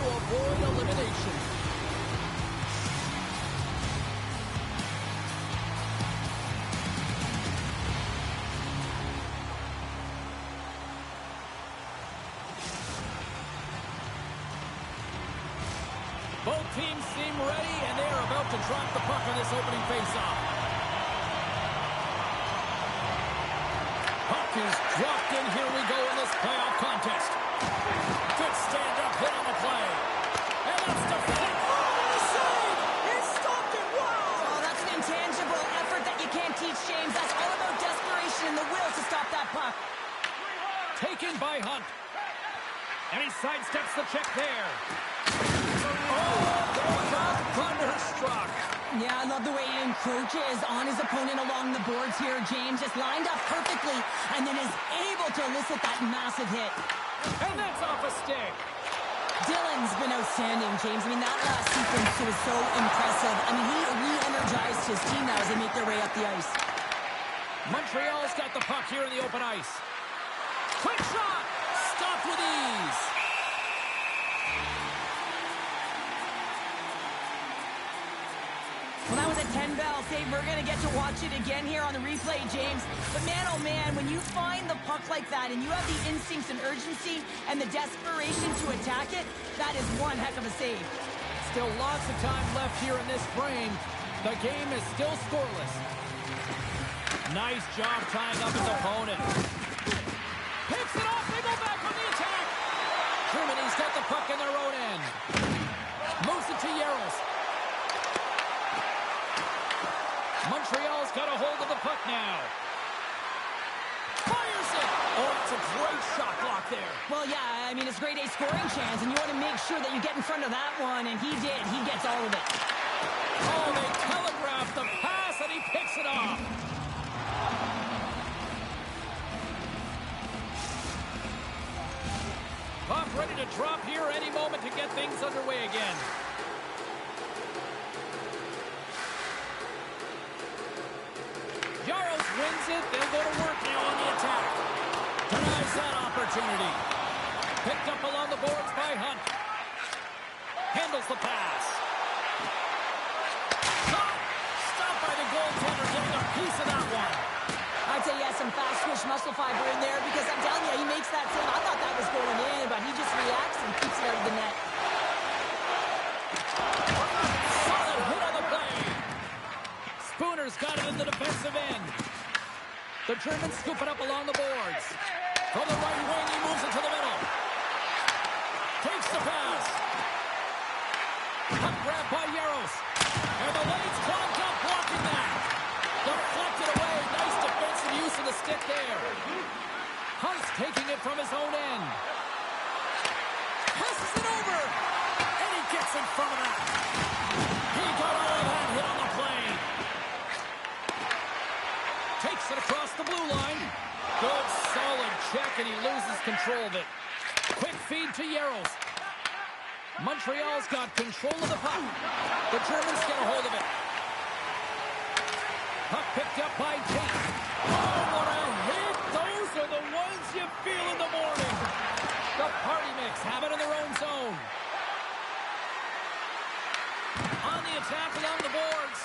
avoid elimination. Both teams seem ready, and they are about to drop the puck on this opening faceoff. Puck is dropped in. Here we go in this playoff contest. Good stand-up hit on the play. And that's deflected. Oh, what a save! He stopped it. Wow! Oh, that's an intangible effort that you can't teach, James. That's all about desperation and the will to stop that puck. Taken by Hunt. And he sidesteps the check there. Thunderstruck. Yeah, I love the way he encroaches on his opponent along the boards here. James just lined up perfectly and then is able to elicit that massive hit. And that's off a stick. Dylan's been outstanding, James. I mean, that last sequence was so impressive. I mean, he re-energized his team now as they make their way up the ice. Montreal's got the puck here in the open ice. Quick shot. Stopped with ease. Well, that was a 10-bell save. We're going to get to watch it again here on the replay, James. But man, oh man, when you find the puck like that and you have the instincts and urgency and the desperation to attack it, that is one heck of a save. Still lots of time left here in this frame. The game is still scoreless. Nice job tying up his opponent. Picks it off. They go back on the attack. Germany's got the puck in their own end. Moves it to Yaros. Montreal's got a hold of the puck now. Fires it! Oh, it's a great shot block there. Well, yeah, I mean, it's grade A scoring chance, and you want to make sure that you get in front of that one, and he did. He gets all of it. Oh, they telegraphed the pass, and he picks it off. Puck ready to drop here any moment to get things underway again. Yaros wins it. They'll go to work now on the attack. Denies that opportunity. Picked up along the boards by Hunt. Handles the pass. Stopped by the goaltender, getting a piece of that one. I'd say he has some fast twitch muscle fiber in there because I'm telling you, he makes that save. I thought that was going in, but he just reacts and keeps it out of the net. Solid hit on the play. Spooner's got it in the defensive end. The Germans scoop it up along the boards. From the right wing, he moves it to the middle. Takes the pass. Puck grab by Yaros. And the lane's clogged up, blocking that. Deflected away. Nice defensive use of the stick there. Hunt's taking it from his own end. Passes it over. And he gets in front of that. He got all of that hit on the play. Takes it across the blue line. Good, solid check, and he loses control of it. Quick feed to Yaros. Montreal's got control of the puck. The Germans get a hold of it. Puck picked up by Tate. Oh, what a hit! Those are the ones you feel in the morning. The Party Mix have it in their own zone. On the attack along the boards.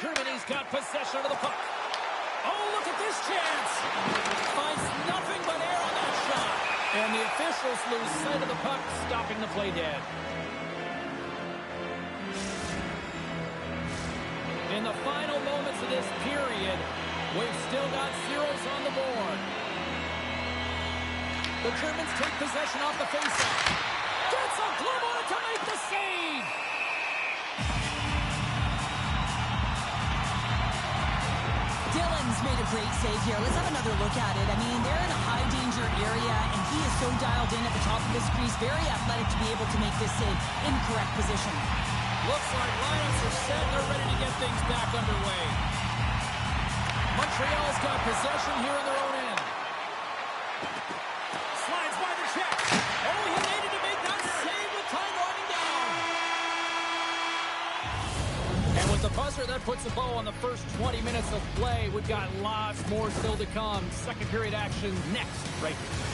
Germany's got possession of the puck. Oh, look at this chance. Finds nothing but air on that shot. And the officials lose sight of the puck, stopping the play dead. In the final moments of this period, we've still got zeros on the board. The Germans take possession off the faceoff. Gets a glove on it to make the save. Dylan's made a great save here. Let's have another look at it. I mean, they're in a high-danger area, and he is so dialed in at the top of his crease, very athletic to be able to make this save in correct position. Looks like lineups are set. They're ready to get things back underway. Montreal's got possession here in their own end. Slides by the check. Oh, he needed to make that save with time winding down. And with the buzzer, that puts a bow on the first 20 minutes of play. We've got lots more still to come. Second period action next, right here.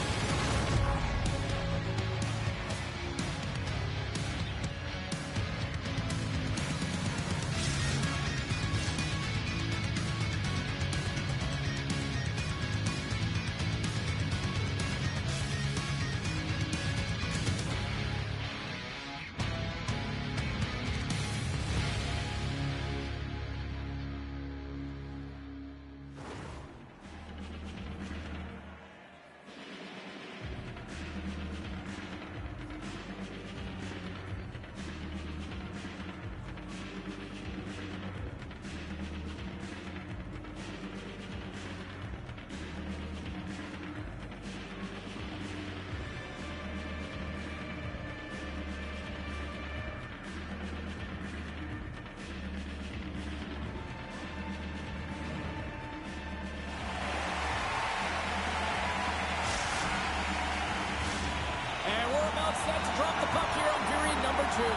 two.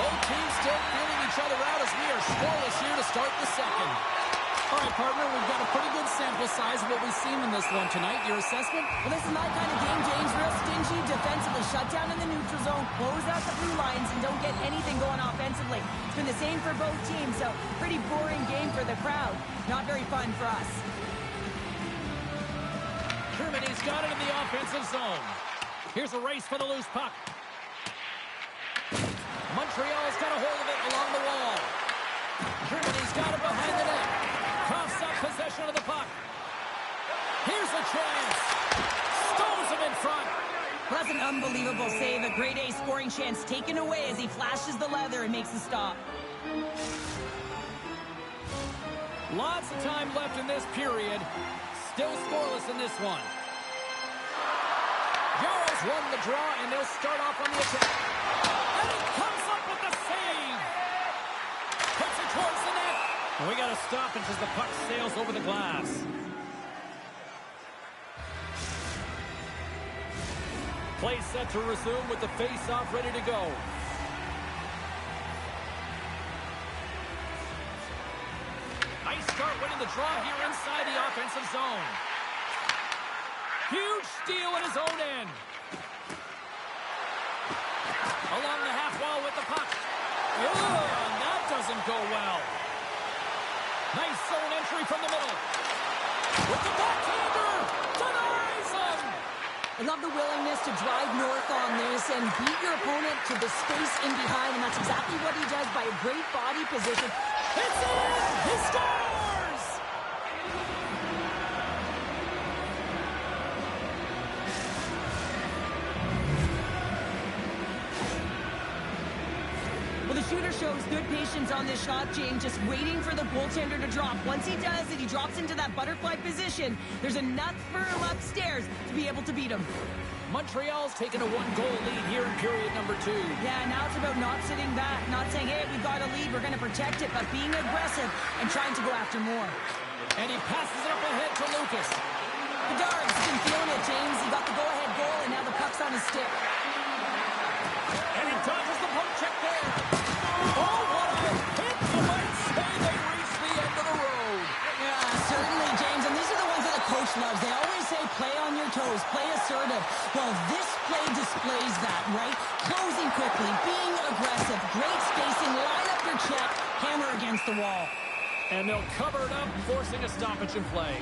Both teams still feeling each other out as we are scoreless here to start the second. All right, partner, we've got a pretty good sample size of what we've seen in this one tonight. Your assessment? Well, this is my kind of game, James. Real stingy defensively. Shut down in the neutral zone, close out the blue lines, and don't get anything going offensively. It's been the same for both teams, so pretty boring game for the crowd. Not very fun for us. Germany's got it in the offensive zone. Here's a race for the loose puck. Montreal's got a hold of it along the wall. Germany's got it behind the net. Coughs up possession of the puck. Here's a chance. Stones him in front. Well, that's an unbelievable save. A grade A scoring chance taken away as he flashes the leather and makes the stop. Lots of time left in this period. Still scoreless in this one. Jarls won the draw, and they'll start off on the attack. And he comes up with the save. Puts it towards the net. And we got to stop it as the puck sails over the glass. Play set to resume with the face-off ready to go. Nice start winning the draw here inside the offensive zone. Huge steal at his own end. Along the half wall with the puck. And that doesn't go well. Nice zone entry from the middle. With the backhander. Denies him. I love the willingness to drive north on this and beat your opponent to the space in behind, and that's exactly what he does by a great body position. It's in! He scores! Well, the shooter shows good patience on this shot, James, just waiting for the goaltender to drop. Once he does it, he drops into that butterfly position. There's enough for him upstairs to be able to beat him. Montreal's taken a one-goal lead here in period number 2. Yeah, now it's about not sitting back, not saying, hey, we've got a lead, we're going to protect it, but being aggressive and trying to go after more. And he passes it up ahead to Lucas. Bedard's been feeling it, James. He got the go-ahead goal, and now the puck's on his stick. And he dodges the poke check there. Oh, what a hit! You might say they reached the end of the road. Yeah, certainly, James, and these are the ones that the coach loves. They always say, play on your toes, play assertive. Well, this play displays that, right? Closing quickly, being aggressive, great spacing, line up your check, hammer against the wall. And they'll cover it up, forcing a stoppage in play.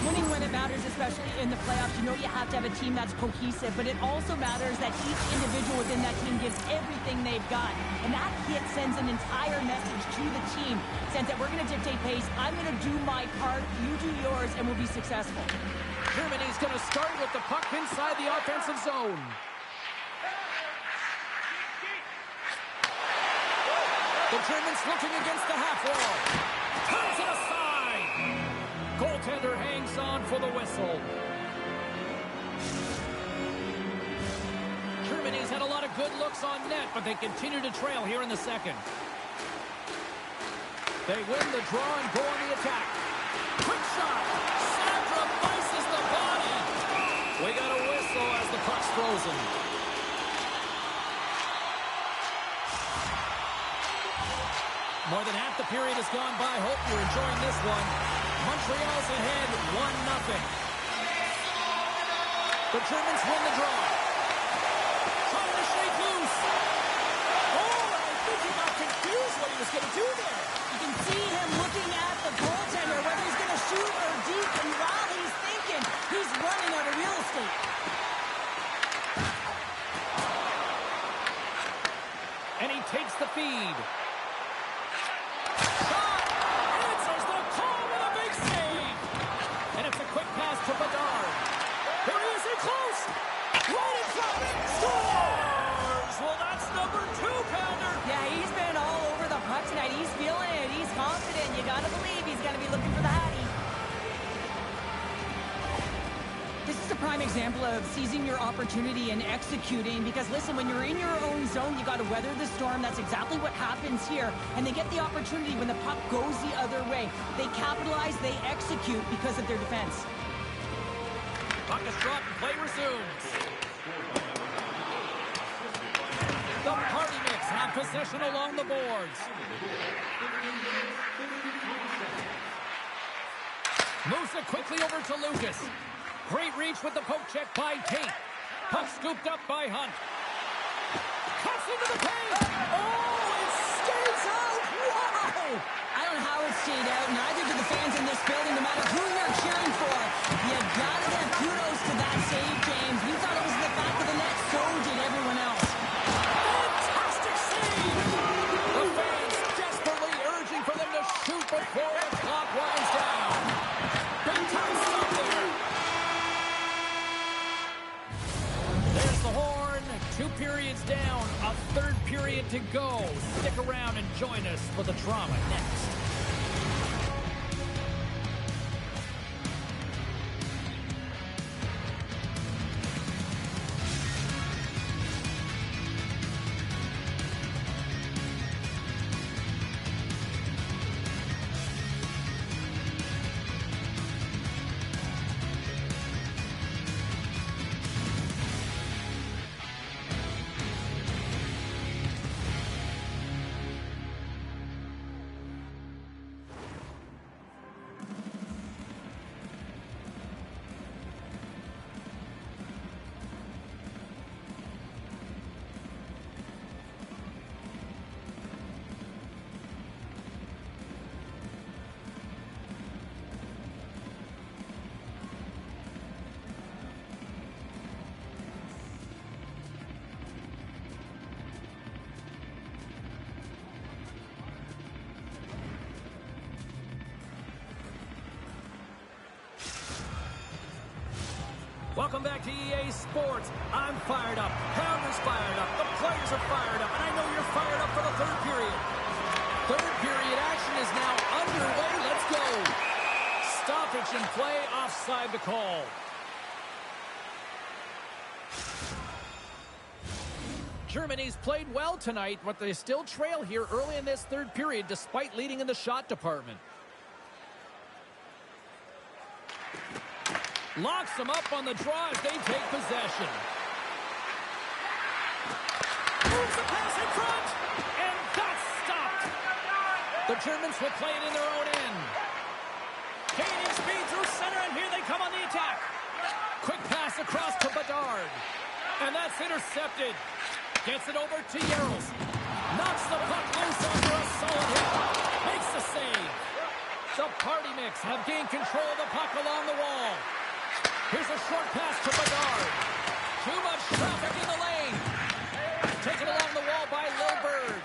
Winning when it matters, especially in the playoffs, you know you have to have a team that's cohesive, but it also matters that each individual within that team gives everything they've got. And that hit sends an entire message to the team, says that we're going to dictate pace, I'm going to do my part, you do yours, and we'll be successful. Germany's going to start with the puck inside the offensive zone. The Germans looking against the half wall. Turns it aside. Goaltender hangs on for the whistle. Germany's had a lot of good looks on net, but they continue to trail here in the second. They win the draw and go on the attack. Quick shot. Sacrifices the body. We got a whistle as the puck's frozen. More than half the period has gone by. Hope you're enjoying this one. Montreal's ahead 1-0. The Germans win the draw. Trying to shake loose. Oh, I think he got confused what he was going to do there. You can see him looking at the goaltender, whether he's going to shoot or deep, and while he's thinking, he's running out of real estate. And he takes the feed. To Bedard. Here he is in close. Right in front. Scores! Well, that's number 2-pounder. Yeah, he's been all over the puck tonight. He's feeling it. He's confident. You got to believe he's going to be looking for the Hattie. This is a prime example of seizing your opportunity and executing because, listen, when you're in your own zone, you got to weather the storm. That's exactly what happens here. And they get the opportunity when the puck goes the other way. They capitalize, they execute because of their defense. Puck is dropped and play resumes. The Party Mix have possession along the boards. Moves it quickly over to Lucas. Great reach with the poke check by Tate. Puck scooped up by Hunt. Cuts into the paint. Oh, it stays out. Wow. I don't know how it stayed out. Neither do the fans in this building, no matter who you're cheering for. You gotta give kudos to that save, James. We thought it was in the back of the net. So did everyone else. Fantastic save. The fans desperately urging for them to shoot before the clock winds down. Big time stop there. There's the horn. 2 periods down. A third period to go. Stick around and join us for the drama next. Welcome back to EA Sports. I'm fired up. Pounder's fired up. The players are fired up. And I know you're fired up for the third period. Third period action is now underway. Let's go. Stoppage in play. Offside the call. Germany's played well tonight, but they still trail here early in this third period despite leading in the shot department. Locks them up on the draw as they take possession. Moves the pass in front, and that's stopped. The Germans will play it in their own end. Gaining speed through center, and here they come on the attack. Quick pass across to Bedard, and that's intercepted. Gets it over to Yarrows. Knocks the puck loose after a solid hit. Makes the save. The Party Mix have gained control of the puck along the wall. Here's a short pass to Bedard. Too much traffic in the lane. Taken along the wall by Lilburn.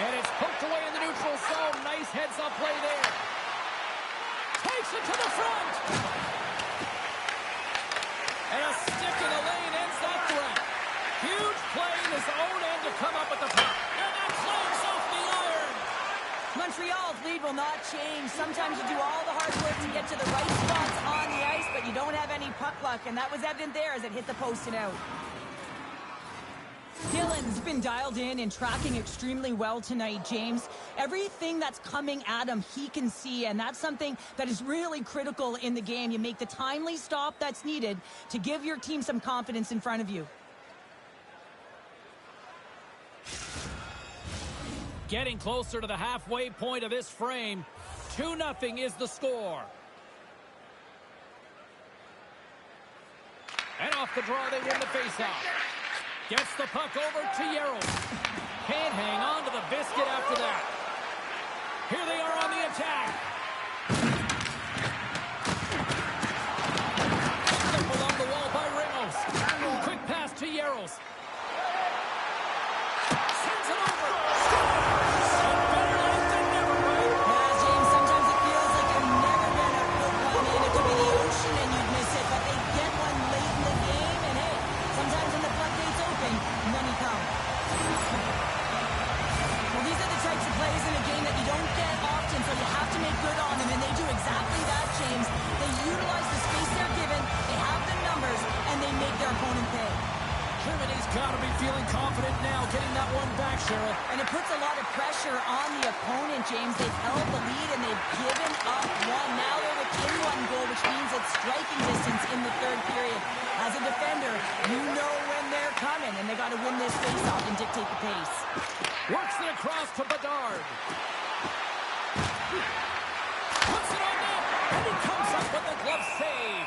And it's poked away in the neutral zone. Nice heads-up play there. Takes it to the front. And a stick in the lane ends that threat. Huge play in his own end to come up with the puck. And that clings off the iron. Montreal's lead will not change. Sometimes you do all the hard work to get to the right spots on the ice, but you don't have any puck luck, and that was evident there as it hit the post and out. Dylan's been dialed in and tracking extremely well tonight, James. Everything that's coming at him, he can see, and that's something that is really critical in the game. You make the timely stop that's needed to give your team some confidence in front of you. Getting closer to the halfway point of this frame. 2-0 is the score. And off the draw, they win the faceoff. Gets the puck over to Yarrows. Can't hang on to the biscuit after that. Here they are on the attack. Slip along the wall by Ramos. Quick pass to Yarrows. Sends it over. Better late than never, right? Yeah, James, sometimes it feels like you're never gonna put one in. It could be the ocean and you'd miss it, but they get one late in the game, and hey, sometimes when the floodgates open, money comes. Well, these are the types of plays in a game that you don't get often, so you have to make good on them, and they do exactly that, James. They utilize the space they're given, they have the numbers, and they make their opponent pay. Germany's got to be feeling confident now, getting that one back, Cheryl. And it puts a lot of pressure on the opponent, James. They've held the lead, and they've given up one. Now they're with in one goal, which means it's striking distance in the third period. As a defender, you know when they're coming, and they got to win this faceoff and dictate the pace. Works it across to Bedard. Puts it on net, and he comes up with the glove save.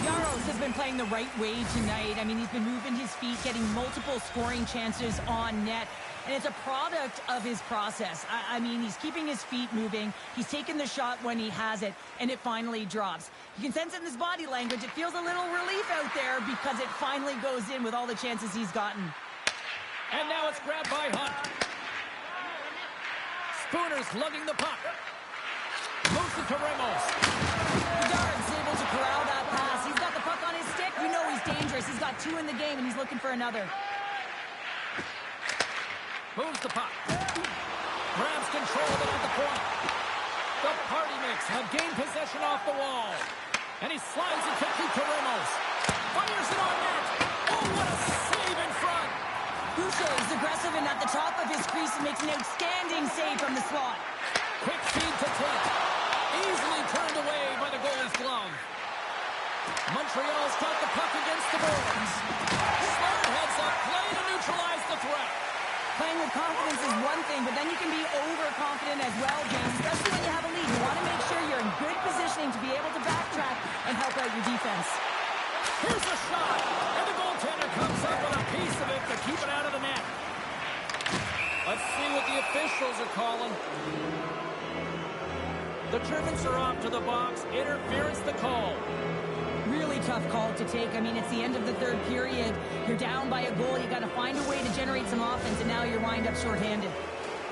Jaros has been playing the right way tonight. I mean, he's been moving his feet, getting multiple scoring chances on net. And it's a product of his process. I mean, he's keeping his feet moving. He's taking the shot when he has it, and it finally drops. You can sense it in his body language. It feels a little relief out there because it finally goes in with all the chances he's gotten. And now it's grabbed by Hunt. Spooner's lugging the puck. Moves it to Ramos. Bedard's able to corral that pass. He's got the puck on his stick. You know he's dangerous. He's got 2 in the game, and he's looking for another. Moves the puck. Grabs control of it at the point. The Party Mix have gained possession off the wall. And he slides it quickly to Ramos. Fires it on net. Oh, what a save in front. Boucher is aggressive and at the top of his crease and makes an outstanding save from the slot. Quick feed to Tate. Easily turned away by the goalie's glove. Montreal's got the puck against the boards. Smart heads up play to neutralize the threat. Playing with confidence is one thing, but then you can be overconfident as well, James, especially when you have a lead. You want to make sure you're in good positioning to be able to backtrack and help out your defense. Here's a shot, and the goaltender comes up with a piece of it to keep it out of the net. Let's see what the officials are calling. The Germans are off to the box. Interference the call. Really tough call to take. I mean, it's the end of the third period. You're down by a goal. You got to find a way to generate some offense, and now you're lined up shorthanded.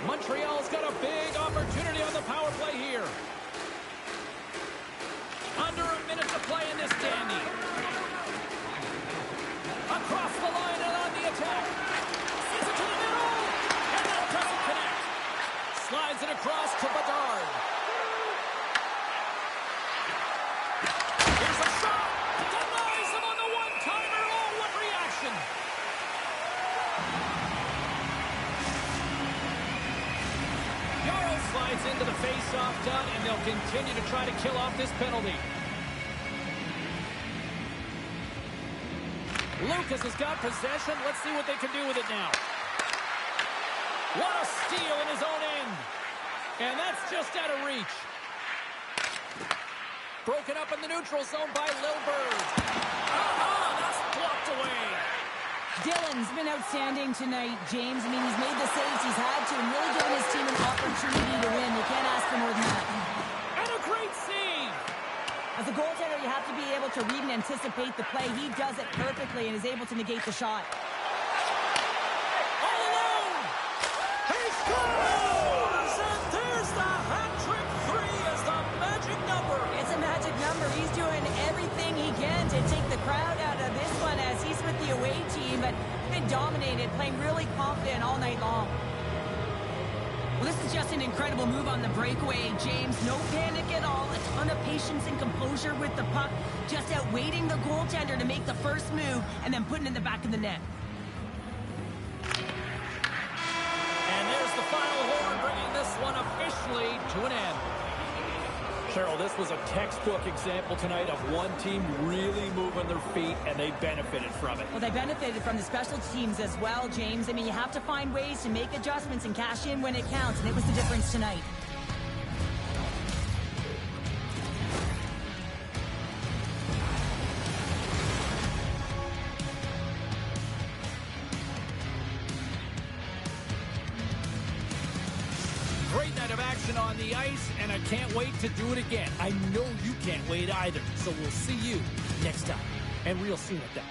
Montreal's got a big opportunity on the power play here. Under a minute to play in this dandy. Across the line and on the attack. Sends it to the middle, and that doesn't connect. Slides it across to Bedard. Here's a shot. Denies him on the one-timer. Oh, what reaction. Yarrow slides into the face-off done, and they'll continue to try to kill off this penalty. Lucas has got possession. Let's see what they can do with it now. What a steal in his own end. And that's just out of reach. Broken up in the neutral zone by Lil Bird. That's blocked away. Dylan's been outstanding tonight, James. I mean, he's made the saves he's had to and really given his team an opportunity to win. You can't ask for more than that. And a great save. As a goaltender, you have to be able to read and anticipate the play. He does it perfectly and is able to negate the shot. All alone. He scores! And there's the hat-trick. 3 is the magic number. It's a magic number. He's doing everything he can to take the crowd out of this one as he's with the away team, but been dominated, playing really confident all night long. Well, this is just an incredible move on the breakaway, James. No panic at all. A ton of patience and composure with the puck. Just out waiting the goaltender to make the first move and then putting it in the back of the net. And there's the final horn, bringing this one officially to an end. Cheryl, this was a textbook example tonight of one team really moving their feet, and they benefited from it. Well, they benefited from the special teams as well, James. I mean, you have to find ways to make adjustments and cash in when it counts, and it was the difference tonight. Great night of action on the ice, and I can't wait to do it again. I know you can't wait either, so we'll see you next time, and real soon at that.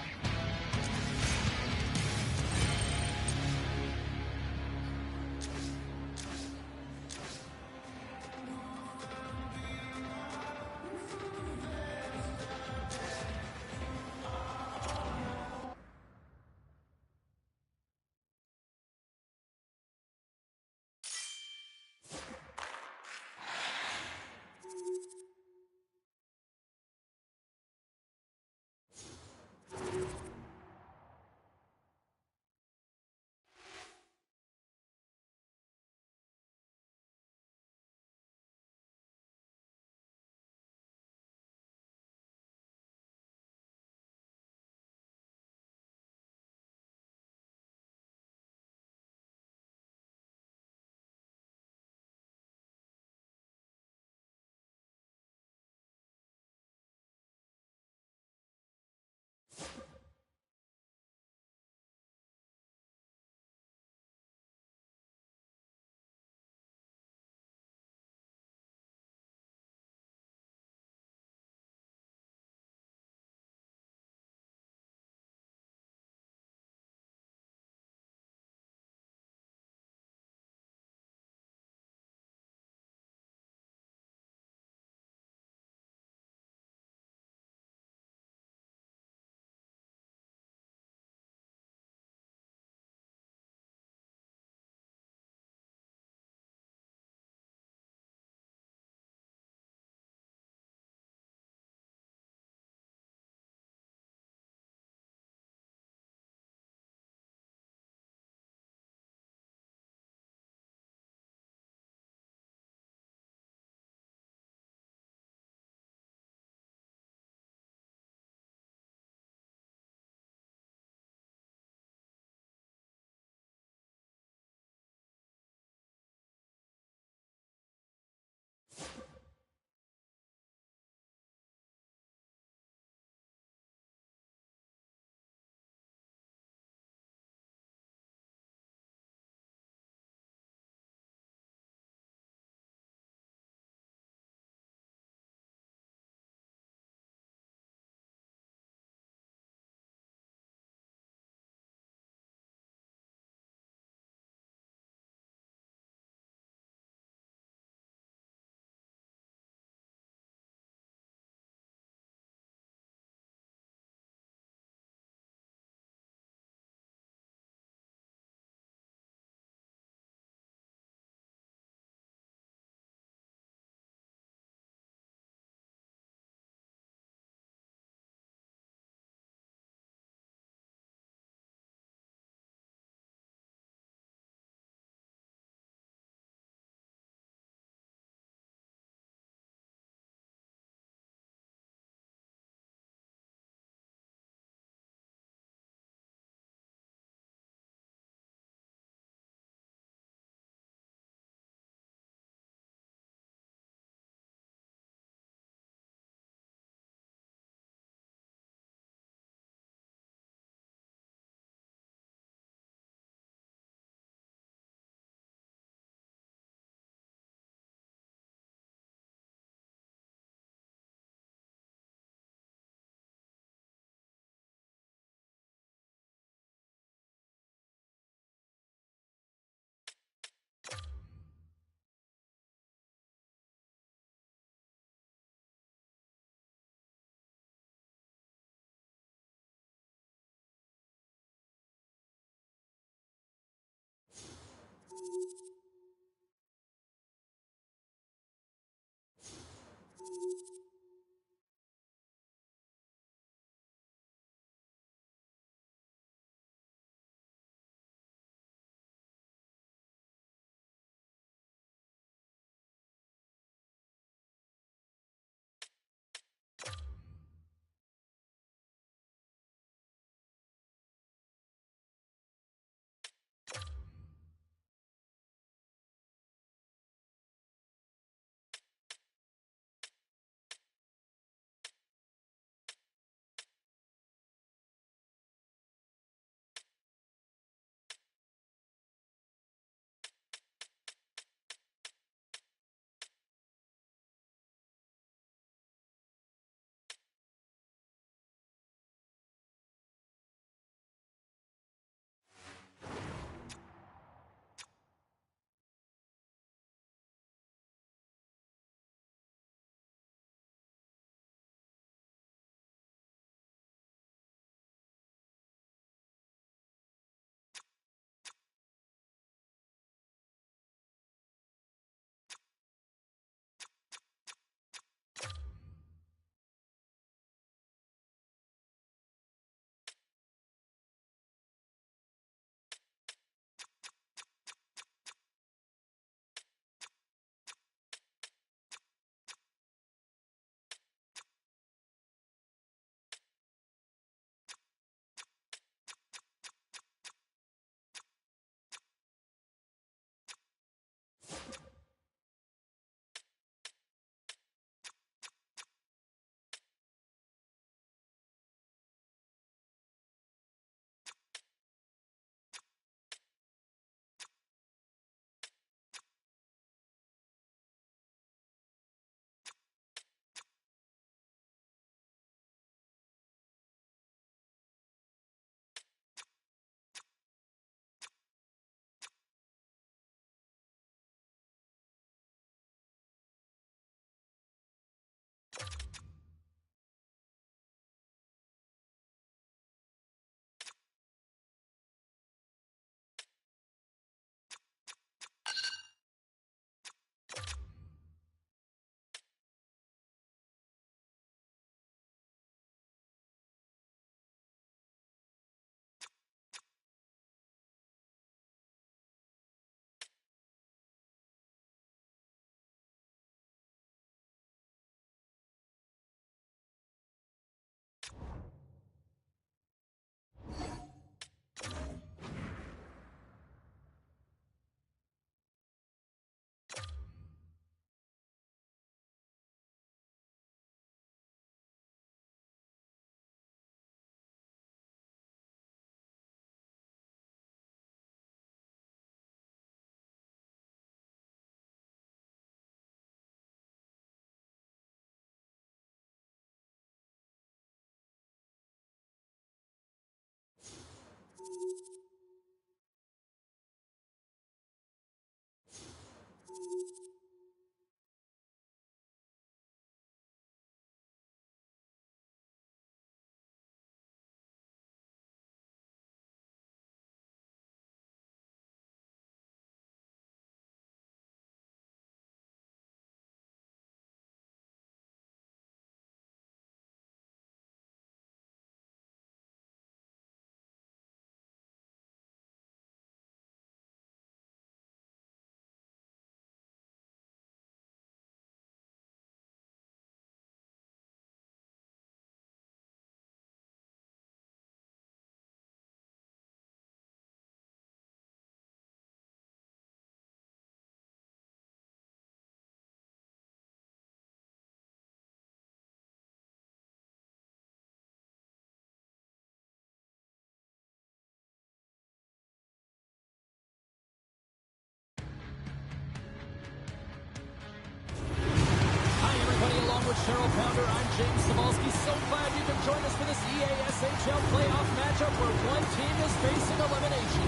I'm James Cebulski. So glad you can join us for this EASHL playoff matchup where one team is facing elimination.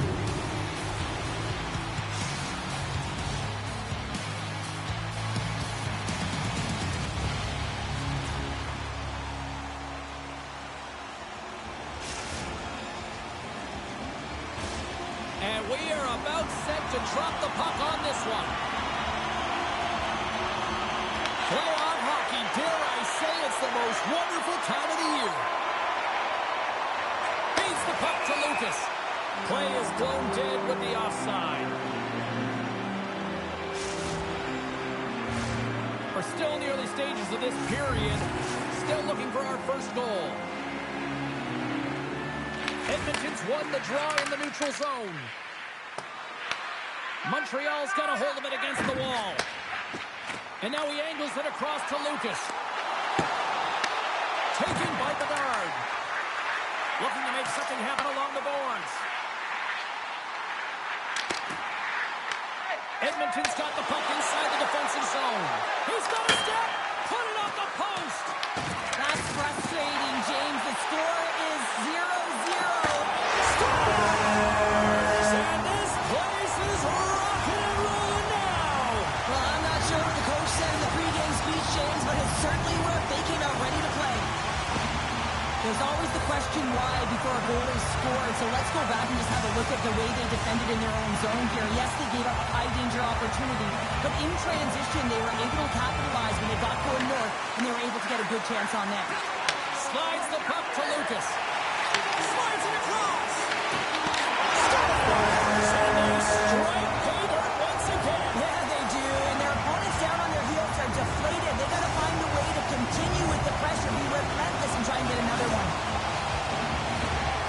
And we are about set. set to drop the puck on this one. Playoff hockey, dare I say it's the most wonderful time of the year. Feeds the puck to Lucas. Play is blown dead with the offside. We're still in the early stages of this period. Still looking for our first goal. Edmonton's won the draw in the neutral zone. Montreal's got a hold of it against the wall. And now he angles it across to Lucas. Taken by Bedard. Looking to make something happen along the boards. Edmonton's got the puck inside the defensive zone. He's got a step. Put it off the post. That's frustrating, James. The score is 0-0. And this place is rocking and rolling now. Well, I'm not sure what the coach said in the pregame speech, James, but it certainly worked. They came out ready to play. There's always the question why before a goal is scored, so let's go back and just have a look at the way they defended in their own zone here. Yes, they gave up a high-danger opportunity, but in transition, they were able to capitalize when they got going north, and they were able to get a good chance on net. Slides the puck to Lucas. Slides it across. And they strike pay dirt once again. Yeah, they do, and their opponents down on their heels are deflated. They got to find a way to continue with the pressure, be relentless, and try and get another one.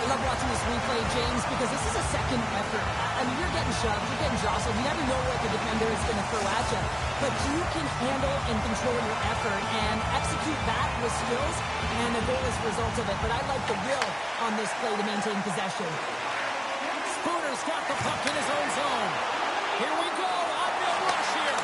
I love watching this replay, James, because this is a second effort. I mean, you're getting shoved, you're getting jostled. You never know what the defender is going to throw at you. But you can handle and control your effort and execute that with skills, and the goal is a result of it. But I like the will on this play to maintain possession. Spooner's got the puck in his own zone. Here we go. Uphill rush here.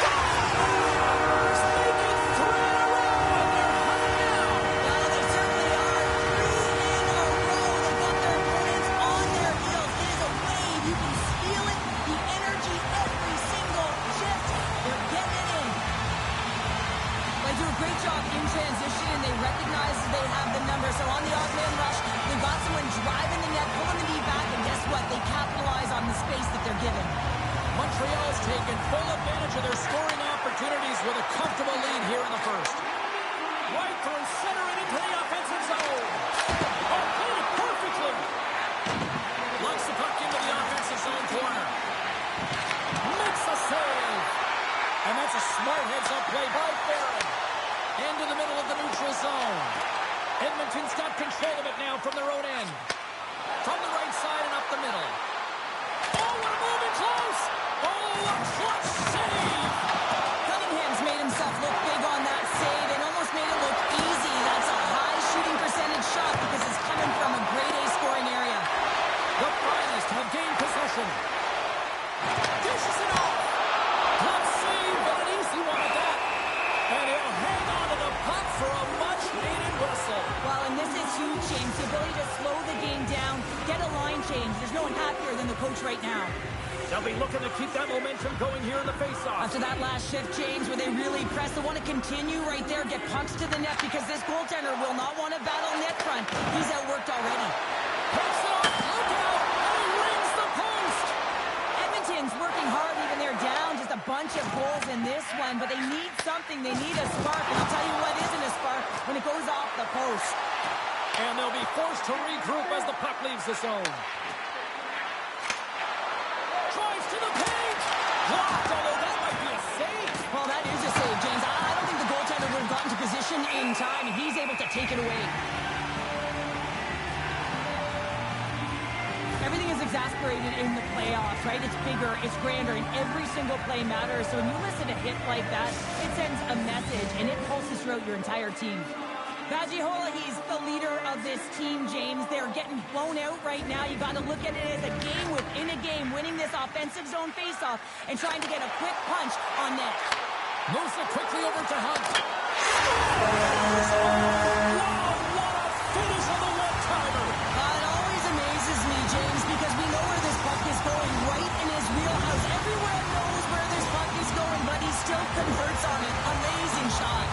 Stars! They can thread a row, and they're hunting now. Well, they certainly are. 3 in a row. They've got their opponents on their heels. It is a wave. You can feel it. The energy every single shift. They're getting it in. They do a great job in transition, and they recognize they have the number. So on the odd-man rush, they've got someone driving the net, pulling the knee back, and guess what? They capitalize on the space that they're given. Montreal's taken full advantage of their scoring opportunities with a comfortable lead here in the first. Right through center and into the offensive zone. Oh, played it perfectly. Lunks the puck into the offensive zone corner. Makes the save. And that's a smart heads-up play by Barron. Into the middle of the neutral zone. Edmonton's got control of it now from their own end. From the right side and up the middle. Oh, what a move in close! Oh, a clutch save! Cunningham's made himself look big on that save and almost made it look easy. That's a high shooting percentage shot because it's coming from a grade A scoring area. The finest have gained possession. Dishes it off. Clutch save, but an easy one at that. And he'll hang on to the puck for a much-needed whistle. Well, and this is huge, James. The ability to slow the game down, get a line change. There's no one happier than the coach right now. They'll be looking to keep that momentum going here in the face-off. After that last shift, James, where they really press, they want to continue right there, get punched to the net because this goaltender will not want to battle net front. He's outworked already. Picks it off, look out, and he rings the post. Edmonton's working hard, even they're down. Just a bunch of goals in this one, but they need something. They need a spark, and I'll tell you what isn't a spark when it goes off the post. And they'll be forced to regroup as the puck leaves the zone. Drives to the paint. Blocked, although that might be a save. Well, that is a save, James. I don't think the goaltender would have gotten to position in time, and he's able to take it away. Everything is exasperated in the playoffs, right? It's bigger, it's grander, and every single play matters. So when you listen to a hit like that, it sends a message, and it pulses throughout your entire team. Bajihola, he's the leader of this team, James. They're getting blown out right now. You got to look at it as a game within a game, winning this offensive zone faceoff and trying to get a quick punch on net. Moves it quickly over to Hunt. Wow, what a finish on the one-timer. It always amazes me, James, because we know where this puck is going, right in his wheelhouse. Everyone knows where this puck is going, but he still converts on it. Amazing shot.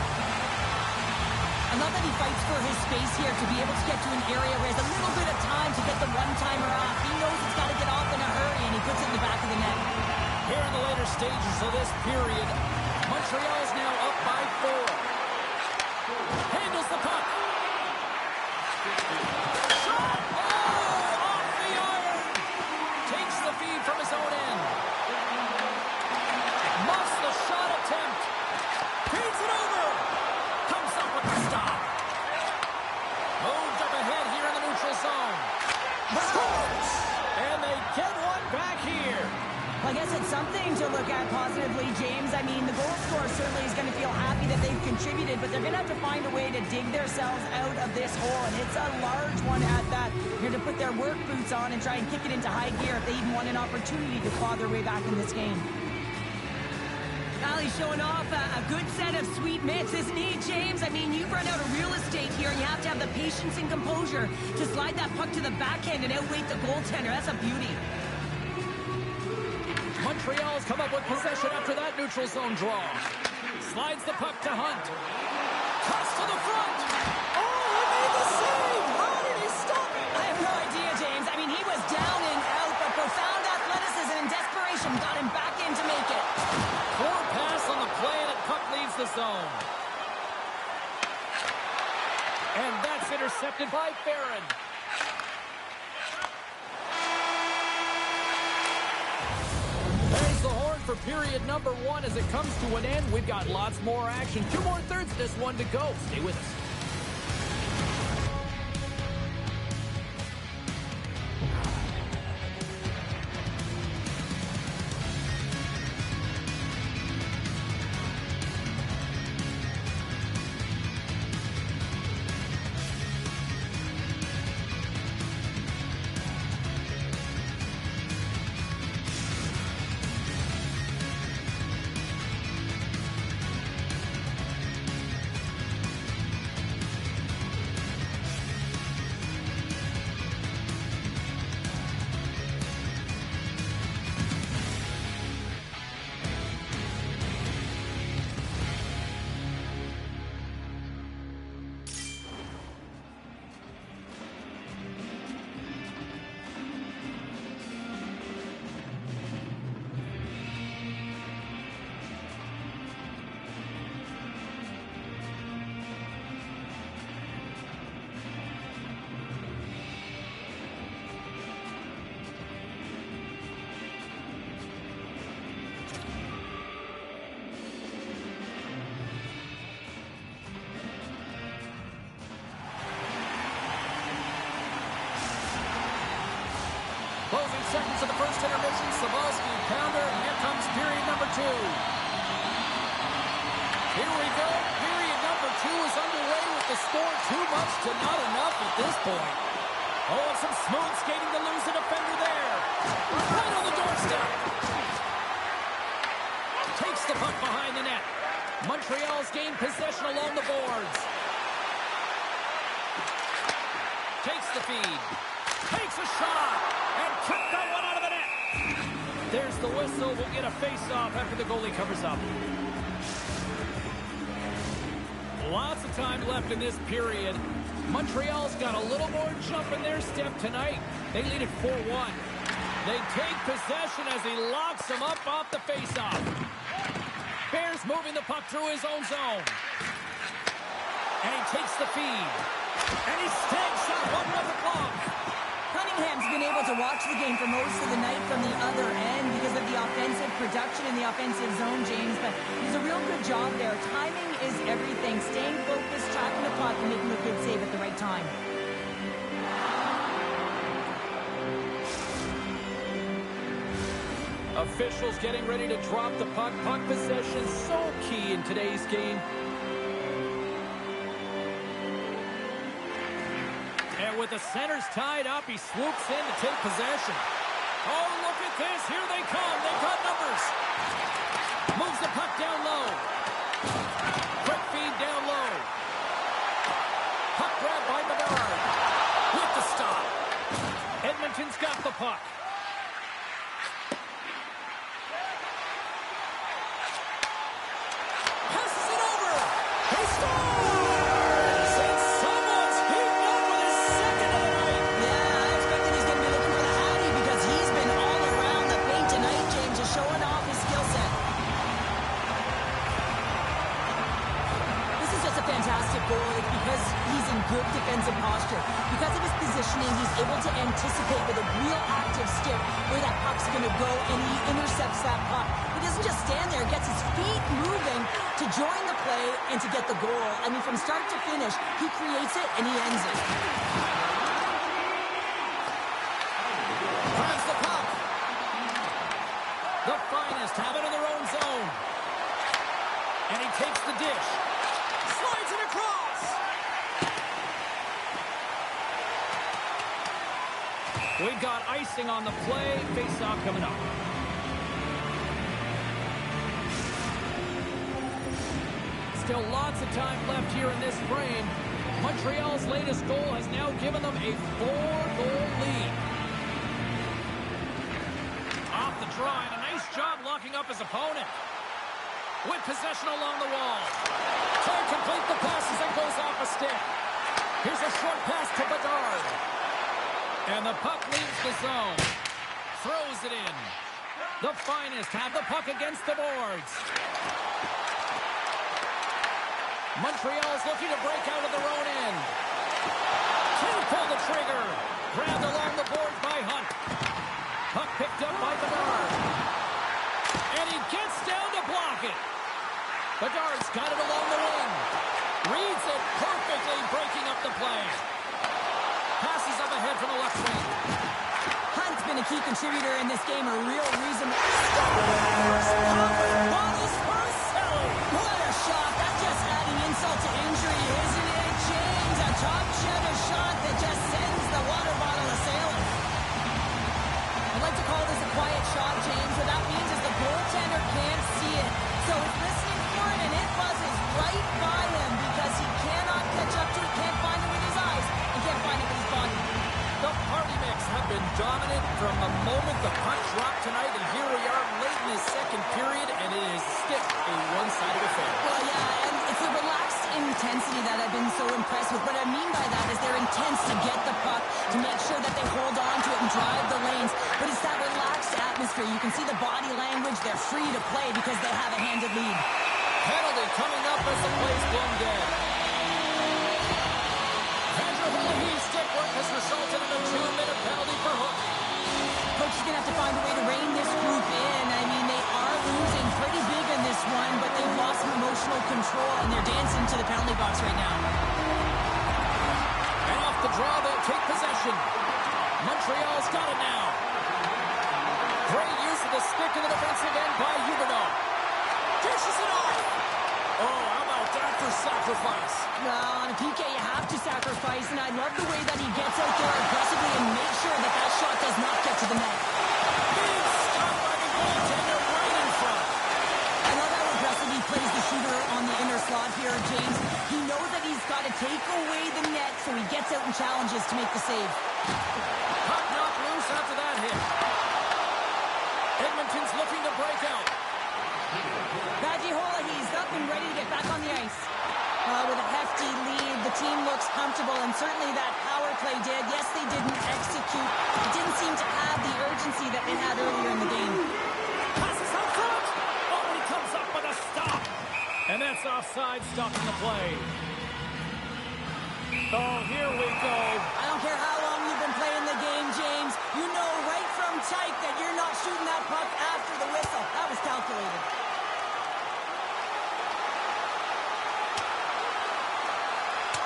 I love that he fights for his space here to be able to get to an area where he has a little bit of time to get the one-timer off. He knows it's got to get off in a hurry, and he puts it in the back of the net. Here in the later stages of this period, Montreal's now up by 4. Handles the puck. Shot! Oh, off the iron! Takes the feed from his own end. Muffs the shot attempt. Feeds it over. Comes up with the stop. Moved up ahead here in the neutral zone. Scores! And they get one back here. Well, I guess it's something to look at positively, James. I mean, the goal scorer certainly is going to feel happy that they've contributed, but they're going to have to find a way to dig themselves out of this hole, and it's a large one at that. They're to put their work boots on and try and kick it into high gear if they even want an opportunity to claw their way back in this game. He's showing off a good set of sweet mitts, isn't he, James? I mean, you've run out of real estate here, and you have to have the patience and composure to slide that puck to the backhand and outweight the goaltender. That's a beauty. Montreal's come up with possession after that neutral zone draw. Slides the puck to Hunt. Cuts to the front. Oh, he made the save! How did he stop it? I have no idea, James. I mean, he was down and out, but profound athleticism and desperation got him back in to make it. Poor pass on the play, and the puck leaves the zone. And that's intercepted by Barron. There's the horn for period number 1 as it comes to an end. We've got lots more action. 2 more thirds of this one to go. Stay with us. Closing seconds of the first intermission. Sabalski, pounder, and here comes period number 2. Here we go. Period number 2 is underway with the score too much to not enough at this point. Oh, some smooth skating to lose the defender there. Right on the doorstep. Takes the puck behind the net. Montreal's gained possession along the boards. Takes the feed. Takes a shot. And kicked that one out of the net. There's the whistle. We'll get a face-off after the goalie covers up. Lots of time left in this period. Montreal's got a little more jump in their step tonight. They lead it 4-1. They take possession as he locks them up off the face-off. Bears moving the puck through his own zone. And he takes the feed. And he stakes that one with the block. Cunningham's been able to watch the game for most of the night from the other end because of the offensive production in the offensive zone, James, but he's a real good job there. Timing is everything. Staying focused, tracking the puck, and making a good save at the right time. Officials getting ready to drop the puck. Puck possession so key in today's game. And with the centers tied up, he swoops in to take possession. Oh, look at this. Here they come. They've got numbers. Moves the puck down low. Quick feed down low. Puck grab by Bedard. With the stop. Edmonton's got the puck. Passes it over. He scores! And someone's heating up with his second of the night. Yeah, I expected he's going to be looking for the Hattie because he's been all around just a fantastic goal. It's because he's in good defensive posture. Because of his positioning, he's able to anticipate with a real active stick where that puck's going to go, and he intercepts that puck. He doesn't just stand there, gets his feet moving to join the play and to get the goal. I mean, from start to finish, he creates it and he ends it. Grabs the puck. The Finest have it in their own zone. And he takes the dish. Slides it across. We've got icing on the play. Face-off coming up. Still lots of time left here in this frame. Montreal's latest goal has now given them a 4-goal lead. Off the draw, and a nice job locking up his opponent. With possession along the wall. Can't complete the pass as it goes off a stick. Here's a short pass to Bedard. And the puck leaves the zone. Throws it in. The Finest have the puck against the boards. Montreal's looking to break out of their own end. Can't pull the trigger. Grabbed along the boards by Hunt. Puck picked up by Bedard. And he gets down to block it. Bedard's got it along the wing. Reads it perfectly, breaking up the play. Passes up ahead from the left wing. Hunt's been a key contributor in this game, a real reason. Bottles for Selly. What a shot. That's just adding insult to injury, isn't it, James? A top cheddar shot that just sends the water bottle a-sailing. I'd like to call this a quiet shot, James. What that means is the goaltender can't see it. So he's listening for it, and it buzzes right by him because he cannot catch up to it, can't find it with his eyes, and can't find it with his body. The Party Mix have been dominant from the moment the puck dropped tonight, and here we are late in the second period, and it is still a one-sided affair. Well, yeah, and it's the relaxed intensity that I've been so impressed with. What I mean by that is they're intense to get the puck, to make sure that they hold on to it and drive the lanes, but it's that relaxed atmosphere. You can see the body language. They're free to play because they have a handed lead. Penalty coming up as the play's blown dead. Stick work has resulted in a 2-minute penalty for Hook. Coach is going to have to find a way to rein this group in. I mean, they are losing pretty big in this one, but they've lost some emotional control, and they're dancing to the penalty box right now. And off the draw, they'll take possession. Montreal's got it now. Great use of the stick in the defensive end by Huberdeau. Dishes it off. Oh, how about that for sacrifice? Well, on a PK, you have to sacrifice, and I love the way that he gets out there aggressively and makes sure that that shot does not get to the net. Big stop by the goaltender right in front. I love how aggressive he plays the shooter on the inner slot here, James. He knows that he's got to take away the net, so he gets out and challenges to make the save. Puck knocked loose after that hit. Edmonton's looking to break out. Badji-Hola, he's up and ready to get back on the ice. With a hefty lead, the team looks comfortable, and certainly that power play did. Yes, they didn't execute. It didn't seem to have the urgency that they had earlier in the game. Passes out front. Oh, and he comes up with a stop. And that's offside, stopping the play. Oh, here we go. I don't care how long you've been playing the game, James. You know right from tight that you're not shooting that puck after the whistle. That was calculated.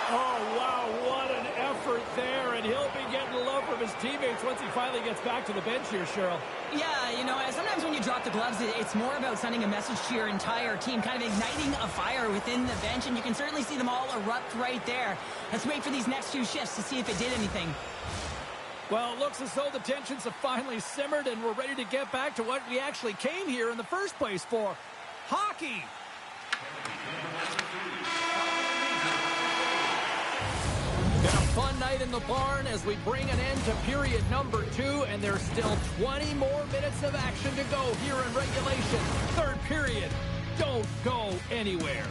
Oh, wow, what an effort there, and he'll be getting love from his teammates once he finally gets back to the bench here, Cheryl. Yeah, you know, sometimes when you drop the gloves, it's more about sending a message to your entire team, kind of igniting a fire within the bench, and you can certainly see them all erupt right there. Let's wait for these next few shifts to see if it did anything. Well, it looks as though the tensions have finally simmered, and we're ready to get back to what we actually came here in the first place for. Hockey! Been a fun night in the barn as we bring an end to period number 2, and there's still 20 more minutes of action to go here in regulation. Third period. Don't go anywhere.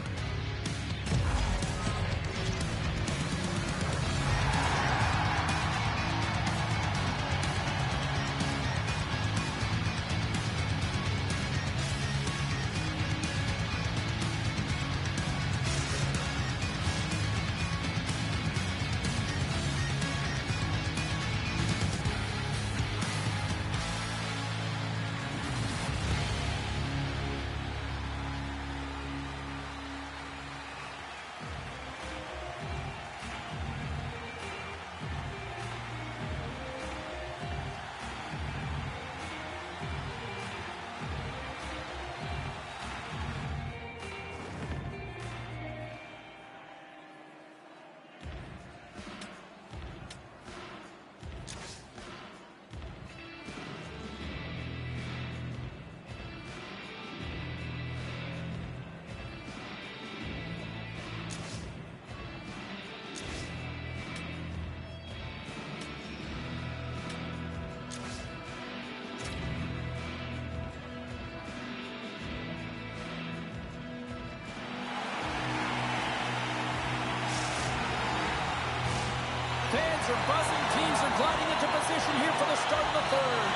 Fans are buzzing. Teams are gliding into position here for the start of the third.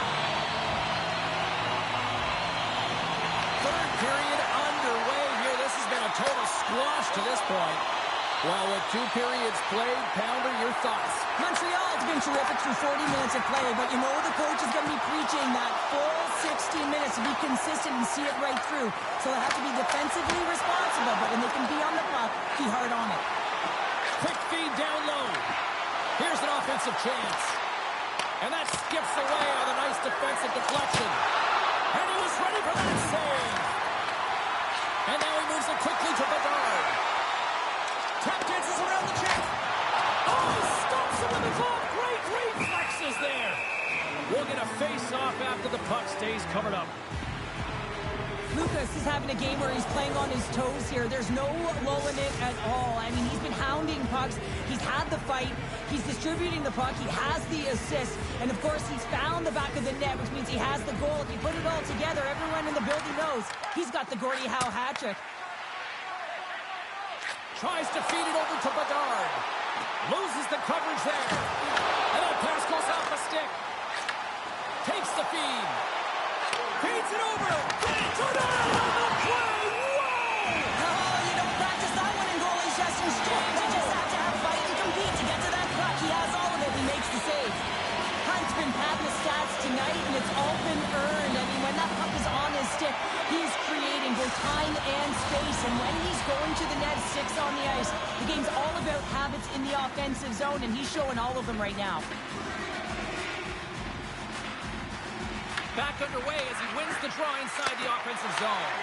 Third period underway here. This has been a total squash to this point. Well, with 2 periods played, Pounder, your thoughts? Montreal's been terrific through 40 minutes of play, but you know the coach is going to be preaching that full 60 minutes to be consistent and see it right through. So they have to be defensively responsible, but when they can be on the puck, be hard on it. Quick feed down low. Here's an offensive chance. And that skips away on a nice defensive deflection. And he was ready for that save. And now he moves it quickly to Bedard. Tap dances around the check. Oh, he stops him with the glove. Great reflexes there. We'll get a face-off after the puck stays covered up. Lucas is having a game where he's playing on his toes here. There's no lull in it at all. I mean, he's been hounding pucks. He's had the fight. He's distributing the puck. He has the assist. And, of course, he's found the back of the net, which means he has the goal. If you put it all together, everyone in the building knows he's got the Gordie Howe hat trick. Tries to feed it over to Bedard. Loses the coverage there. And that pass goes off the stick. Takes the feed. Feeds it over. Bedard on the play. Whoa! Oh, you don't practice that one in goalie sessions, James. You just have to have fight and compete to get to that puck. He has all of it. He makes the save. Hunt's been padding the stats tonight, and it's all been earned. I mean, when that puck is on his stick, he's creating both time and space. And when he's going to the net, 6 on the ice, the game's all about habits in the offensive zone, and he's showing all of them right now. Back underway as he wins the draw inside the offensive zone.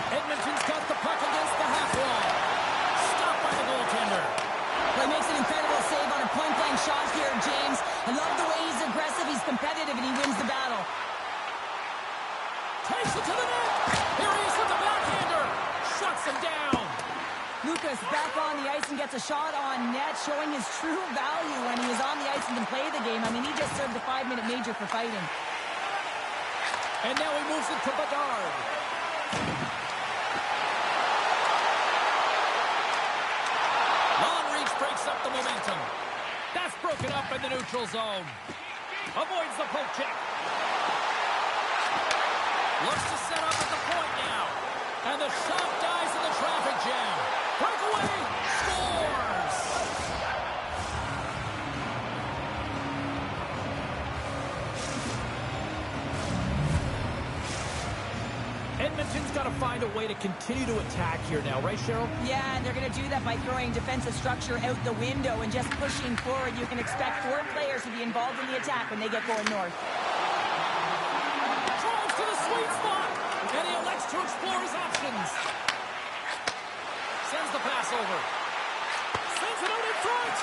Edmonton's got the puck against the half wall. Stopped by the goaltender. Well, he makes an incredible save on a point-blank shot here, James. I love the way he's aggressive, he's competitive, and he wins the battle. Takes it to the net. Here he is with the backhander. Shuts him down. Lucas back on the ice and gets a shot on net, showing his true value when he is on the ice and can play the game. I mean, he just served a 5-minute major for fighting. And now he moves it to Bedard. Long reach breaks up the momentum. That's broken up in the neutral zone. Avoids the poke check. Looks to set up at the point now. And the shot dies in the traffic jam. Breakaway. Scores. Edmonton's got to find a way to continue to attack here now, right, Cheryl? Yeah, and they're going to do that by throwing defensive structure out the window and just pushing forward. You can expect 4 players to be involved in the attack when they get going north. Drives to the sweet spot, and he elects to explore his options. Sends the pass over. Sends it out in front,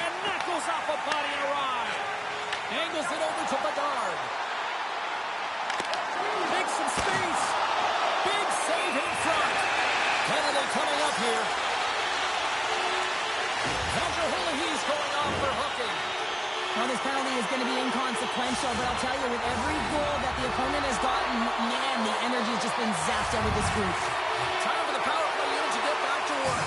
and that goes off a body and a ride. Angles it over to Bedard. Makes some space. Big save in front. Penalty coming up here. He's going off for hooking. Well, this penalty is going to be inconsequential, but I'll tell you, with every goal that the opponent has gotten, man, the energy has just been zapped out of this group. Time for the power play unit to get back to work.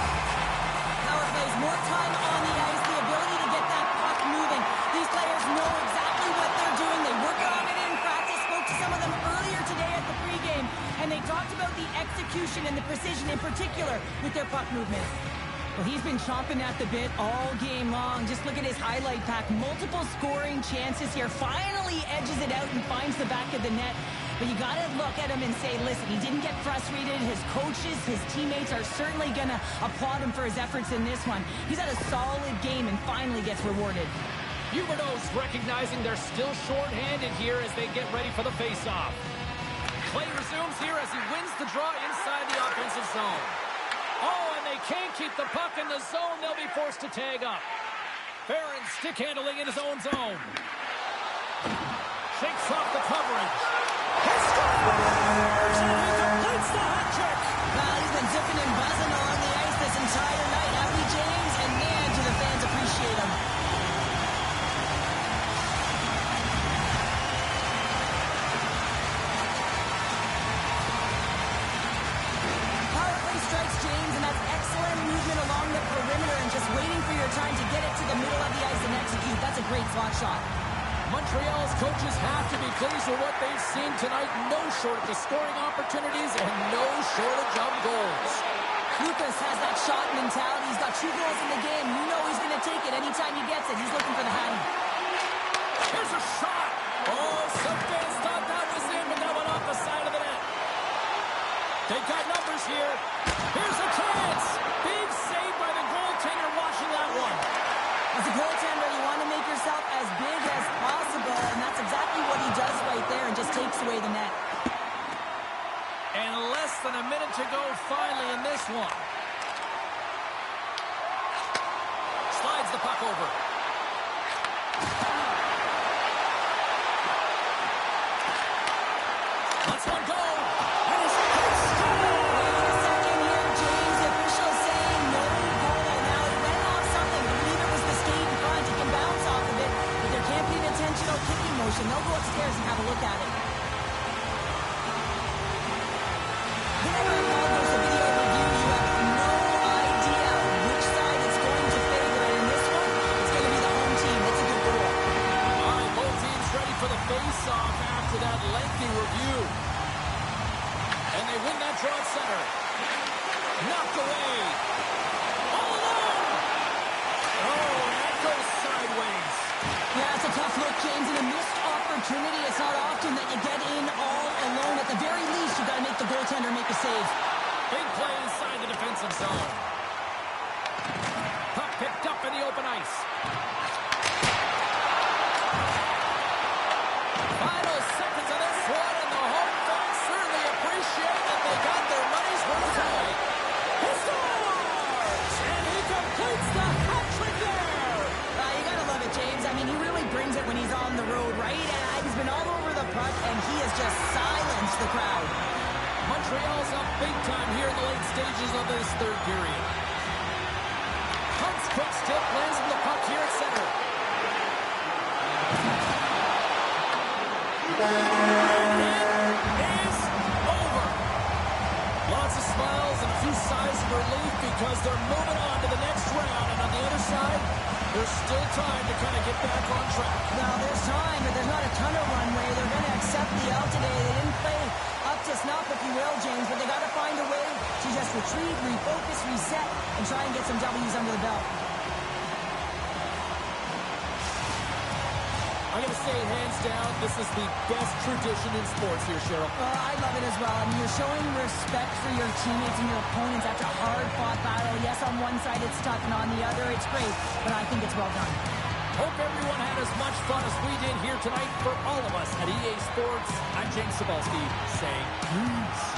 Power plays, more time on the ice, the ability to get that puck moving. These players know exactly what they're doing. They work on it in practice. Spoke to some of them earlier today at the pregame, and they talked about the execution and the precision in particular with their puck movement. Well, he's been chomping at the bit all game long. Just look at his highlight pack. Multiple scoring chances here. Finally edges it out and finds the back of the net. But you got to look at him and say, listen, he didn't get frustrated. His coaches, his teammates are certainly going to applaud him for his efforts in this one. He's had a solid game and finally gets rewarded. Huberdeau's recognizing they're still short-handed here as they get ready for the face-off. Play resumes here as he wins the draw inside the offensive zone. Oh, and they can't keep the puck in the zone. They'll be forced to tag up. Barron stick handling in his own zone. Shakes off the coverage. He scores! And he completes the hat trick. Well, he's been zipping and buzzing along the ice this entire night, haven't we, James? And man, do the fans appreciate him. Strikes James, and that's excellent movement along the perimeter and just waiting for your time to get it to the middle of the ice great slot shot. Montreal's coaches have to be pleased with what they've seen tonight. No shortage of scoring opportunities and no shortage of goals. Lucas has that shot mentality. He's got 2 goals in the game. You know he's going to take it anytime he gets it. He's looking for the hattie. Here's a shot. Oh, some fans thought that was in, but that went off the side of the net. They got numbers here. Here's a chance. Big save by the goaltender watching that one. As a goaltender, you want to make yourself as big as possible, and that's exactly what he does right there and just takes away the net. And less than a minute to go finally in this one. Slides the puck over. Let's one go. And it's Wait a second here, James. The official saying no goal. Now, it went off something. I believe it was the skate in front. It can bounce off of it, but there can't be an intentional kicking motion. They'll go upstairs and have a look at it. Whenever a call goes to video review, you have no idea which side it's going to favor. And in this one, it's going to be the home team. It's a good goal. all right, both teams ready for the face-off after that lengthy review. And they win that draw at center. Knocked away. All alone. Oh, that goes sideways. Yeah, it's a tough look, James, and a missed opportunity. It's not often that you get in all alone. At the very least, you got to make the goaltender make a save. Big play inside the defensive zone. Puck picked up in the open ice. Final seconds of this one, and the home fans certainly appreciate that they got their money's worth tonight. He scores! And he completes the hat trick there! You got to love it, James. I mean, he really brings it when he's on the road, right? And he's been all over the puck, and he has just silenced the crowd. Montreal's up big time here in the late stages of this third period. Hunt's quick stick lands with the puck here at center. It is over. Lots of smiles and a few sighs of relief because they're moving on to the next round. And on the other side, there's still time to kind of get back on track. Now, there's time, but there's not a ton of runway. They're going to accept the L today. They didn't play up to snuff, if you will, James, but they got to find a way to just retreat, refocus, reset, and try and get some W's under the belt. I'm going to say, hands down, this is the best tradition in sports here, Cheryl. I love it as well. I mean, you're showing respect for your teammates and your opponents after a hard-fought battle. Yes, on one side it's tough, and on the other it's great, but I think it's well done. Hope everyone had as much fun as we did here tonight. For all of us at EA Sports, I'm James Cebulski saying peace.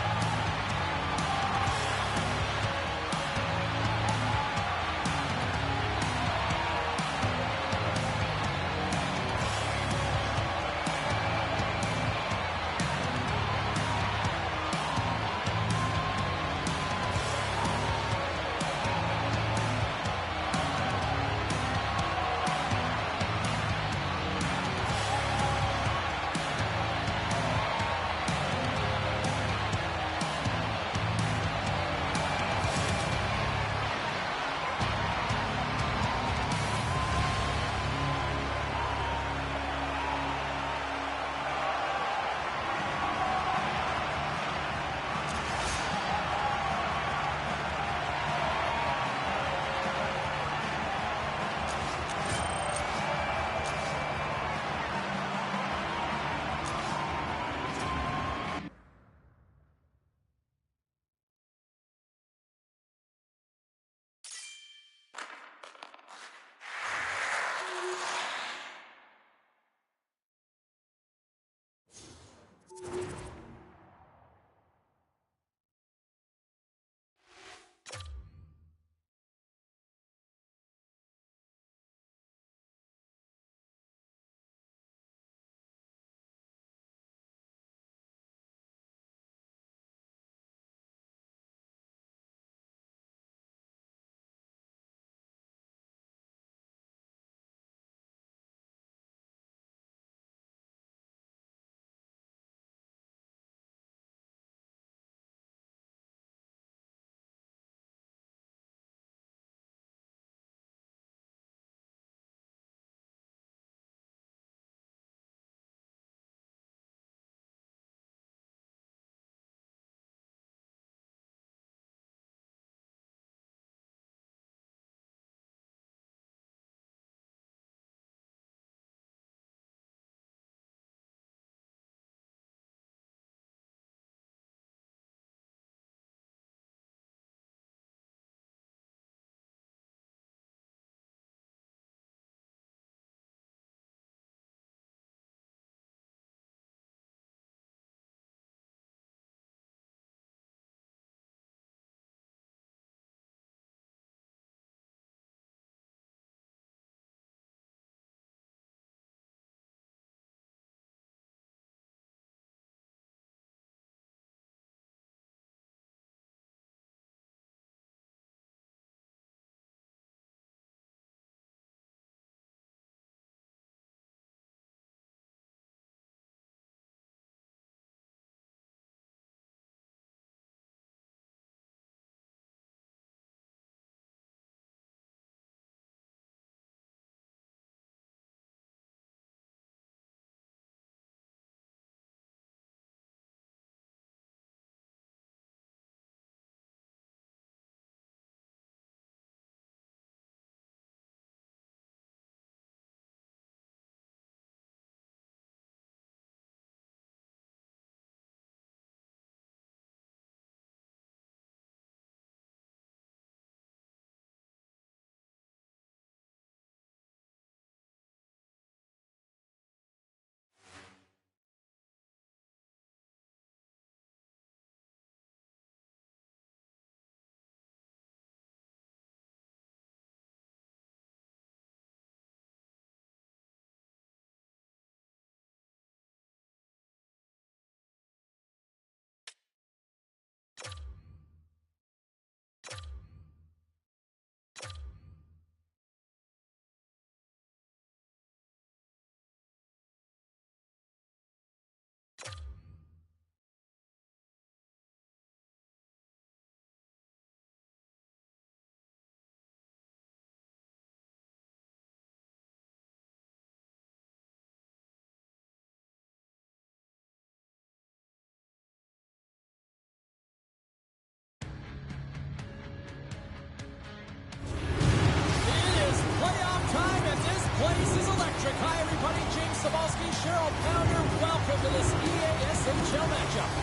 Hi, everybody. James Cebulski, Cheryl Pounder. Welcome to this EASHL matchup.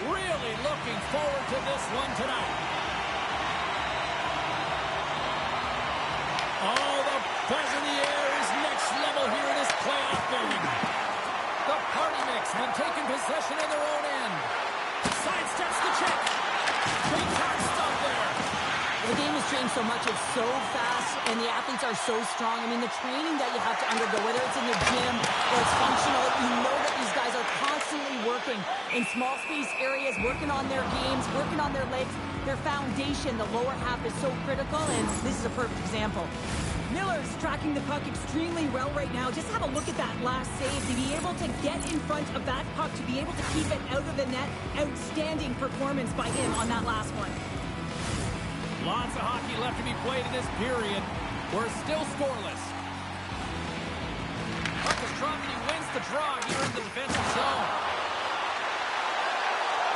Really looking forward to this one tonight. Oh, the buzz in the air is next level here in this playoff game. The Party Mix have taken possession in their own end. Sidesteps the check. Big time stuff there. The game has changed so much. It's so fast, and the athletes are so strong. I mean, the training that you have to undergo, whether it's in the gym or it's functional, you know that these guys are constantly working in small space areas, working on their games, working on their legs. Their foundation, the lower half, is so critical, and this is a perfect example. Miller's tracking the puck extremely well right now. Just have a look at that last save. To be able to get in front of that puck, to be able to keep it out of the net, outstanding performance by him on that last one. Lots of hockey left to be played in this period. We're still scoreless. Puck is dropped and he wins the draw here in the defensive zone.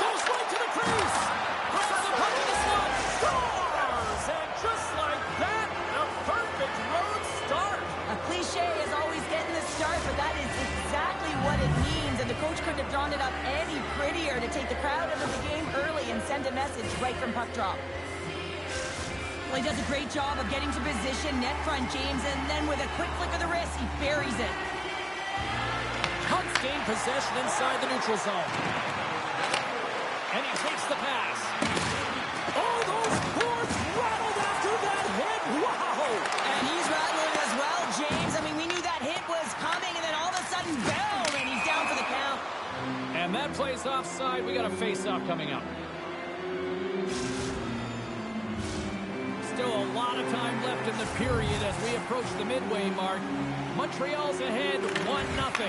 Goes right to the crease. Grabs the puck in the slot. Scores! And just like that, a perfect road start. A cliche is always getting the start, but that is exactly what it means. And the coach couldn't have drawn it up any prettier to take the crowd out of the game early and send a message right from puck drop. Well, he does a great job of getting to position, net front, James, and then with a quick flick of the wrist, he buries it. Puck's gained possession inside the neutral zone. And he takes the pass. Oh, those boards rattled after that hit. Wow! And he's rattling as well, James. I mean, we knew that hit was coming, and then all of a sudden, boom, and he's down for the count. And that plays offside. We got a face-off coming up. Still a lot of time left in the period as we approach the midway mark. Montreal's ahead 1-0.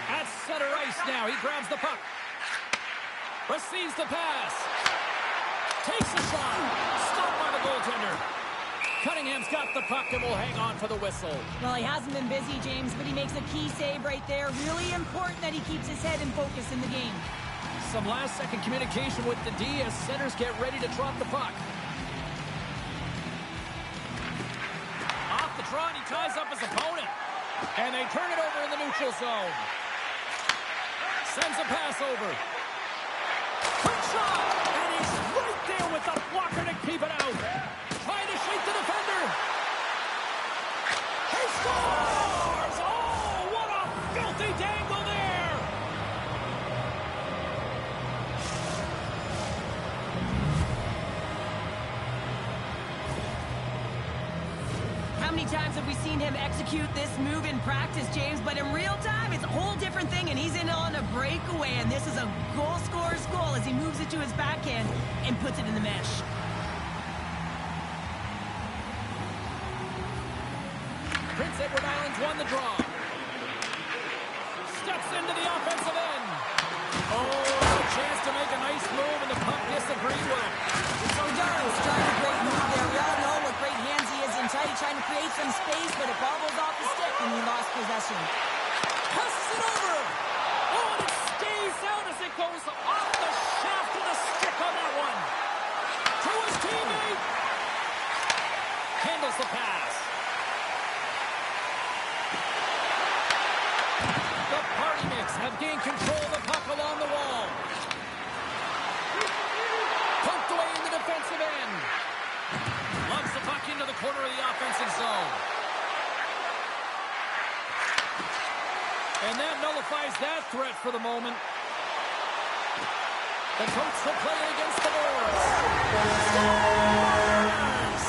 At center ice now. He grabs the puck. Receives the pass. Takes a shot. Stopped by the goaltender. Cunningham's got the puck and will hang on for the whistle. Well, he hasn't been busy, James, but he makes a key save right there. Really important that he keeps his head in focus in the game. Some last-second communication with the D as centers get ready to drop the puck. He ties up his opponent, and they turn it over in the neutral zone. Sends a pass over. Quick shot, and he's right there with the blocker to keep it out. Trying to shake the defender. He scores! Oh, what a filthy dangle there! How many times have we seen him execute this move in practice, James? But in real time, it's a whole different thing, and he's in on a breakaway, and this is a goal scorer's goal as he moves it to his backhand and puts it in the mesh. Prince Edward Island's won the draw. Steps into the offensive end. Oh, a chance to make a nice move, and the puck disagreed with him. So he does. Trying a great move there. We all know what great hands he is in tight, trying to create some space, but it bobbles off the stick, and he lost possession. Passes it over. Oh, and it stays out as it goes off the shaft of the stick on that one. To his teammate. Handles the pass. The Party Mix have gained control of the puck along the wall. Poked away in the defensive end. Lugs the puck into the corner of the offensive zone. And that nullifies that threat for the moment. The Coats will play against the boards. Scores!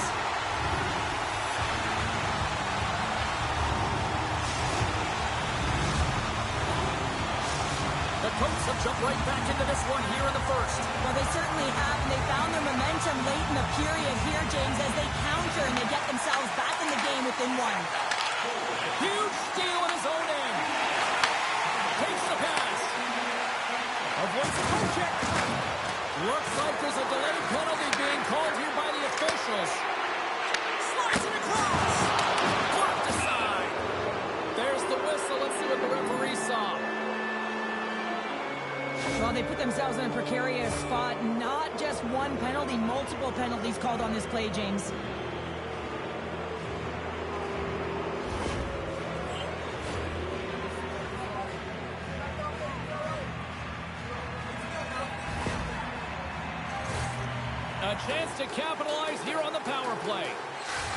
The Coats have jumped right back into this one here in the first. Well, they certainly have, and they found their momentum late in the period here, James, as they counter and they get themselves back in the game within one. Huge steal in his own end. Takes the pass. Avoids the poke check. Looks like there's a delayed penalty being called here by the officials. Slides it across. Blocked aside. There's the put themselves in a precarious spot. Not just one penalty, multiple penalties called on this play, James. A chance to capitalize here on the power play.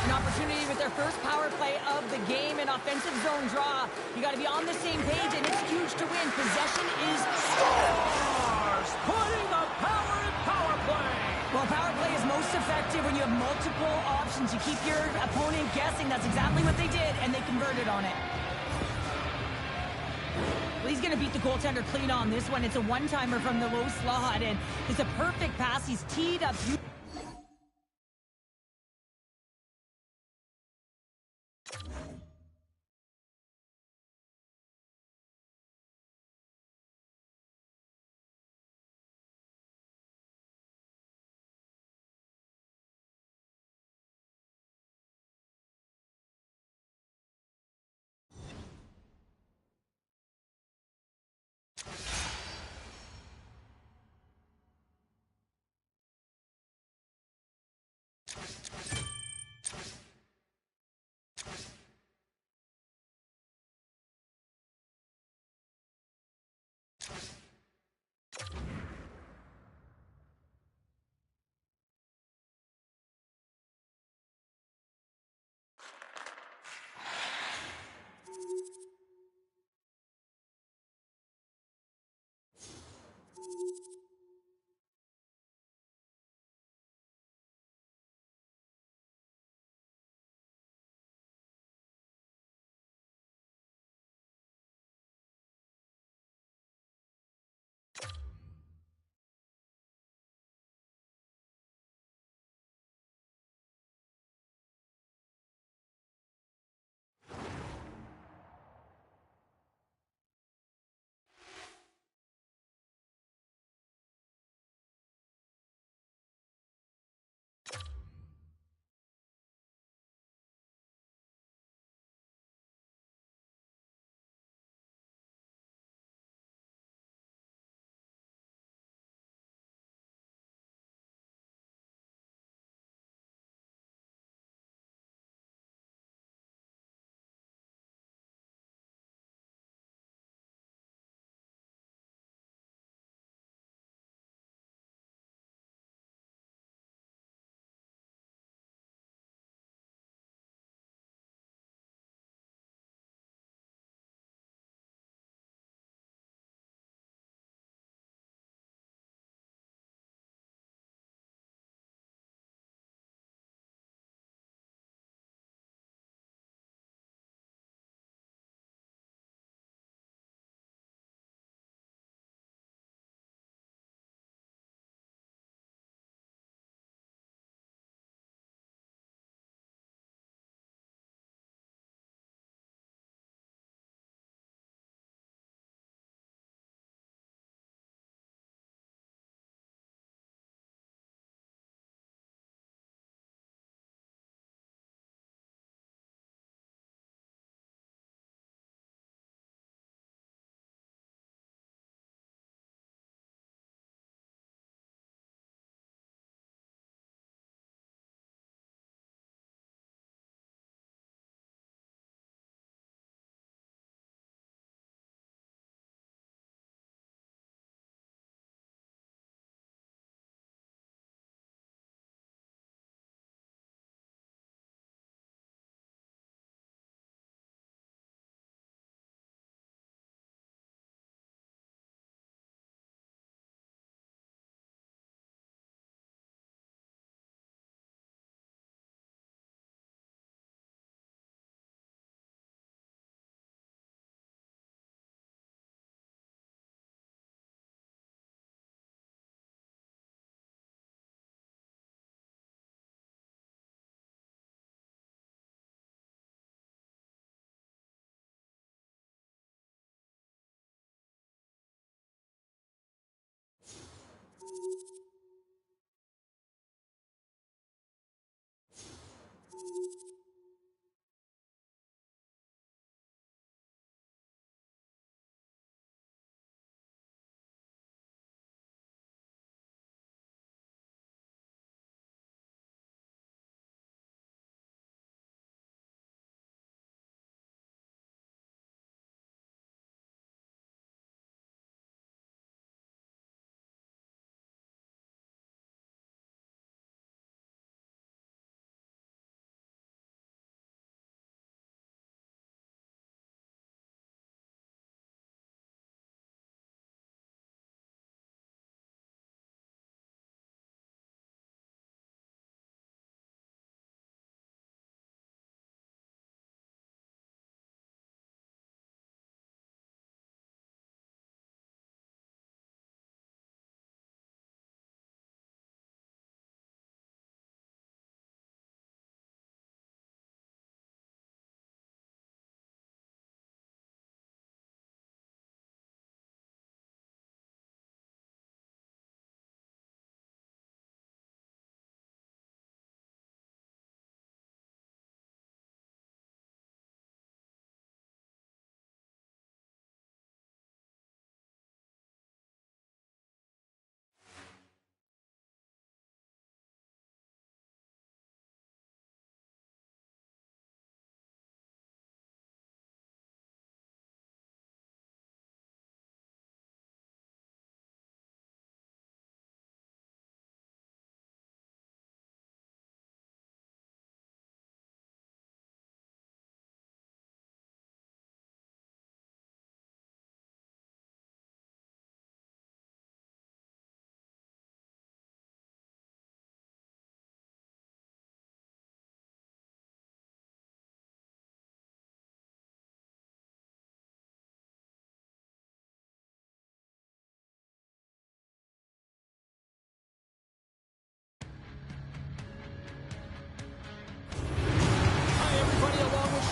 An opportunity with their first power play of the game, an offensive zone draw. You got to be on the same page, and it's huge to win. Possession is Stars putting the power in power play. well, power play is most effective when you have multiple options. You keep your opponent guessing. That's exactly what they did, and they converted on it. Well, he's going to beat the goaltender clean on this one. It's a one-timer from the low slot, and it's a perfect pass. He's teed up.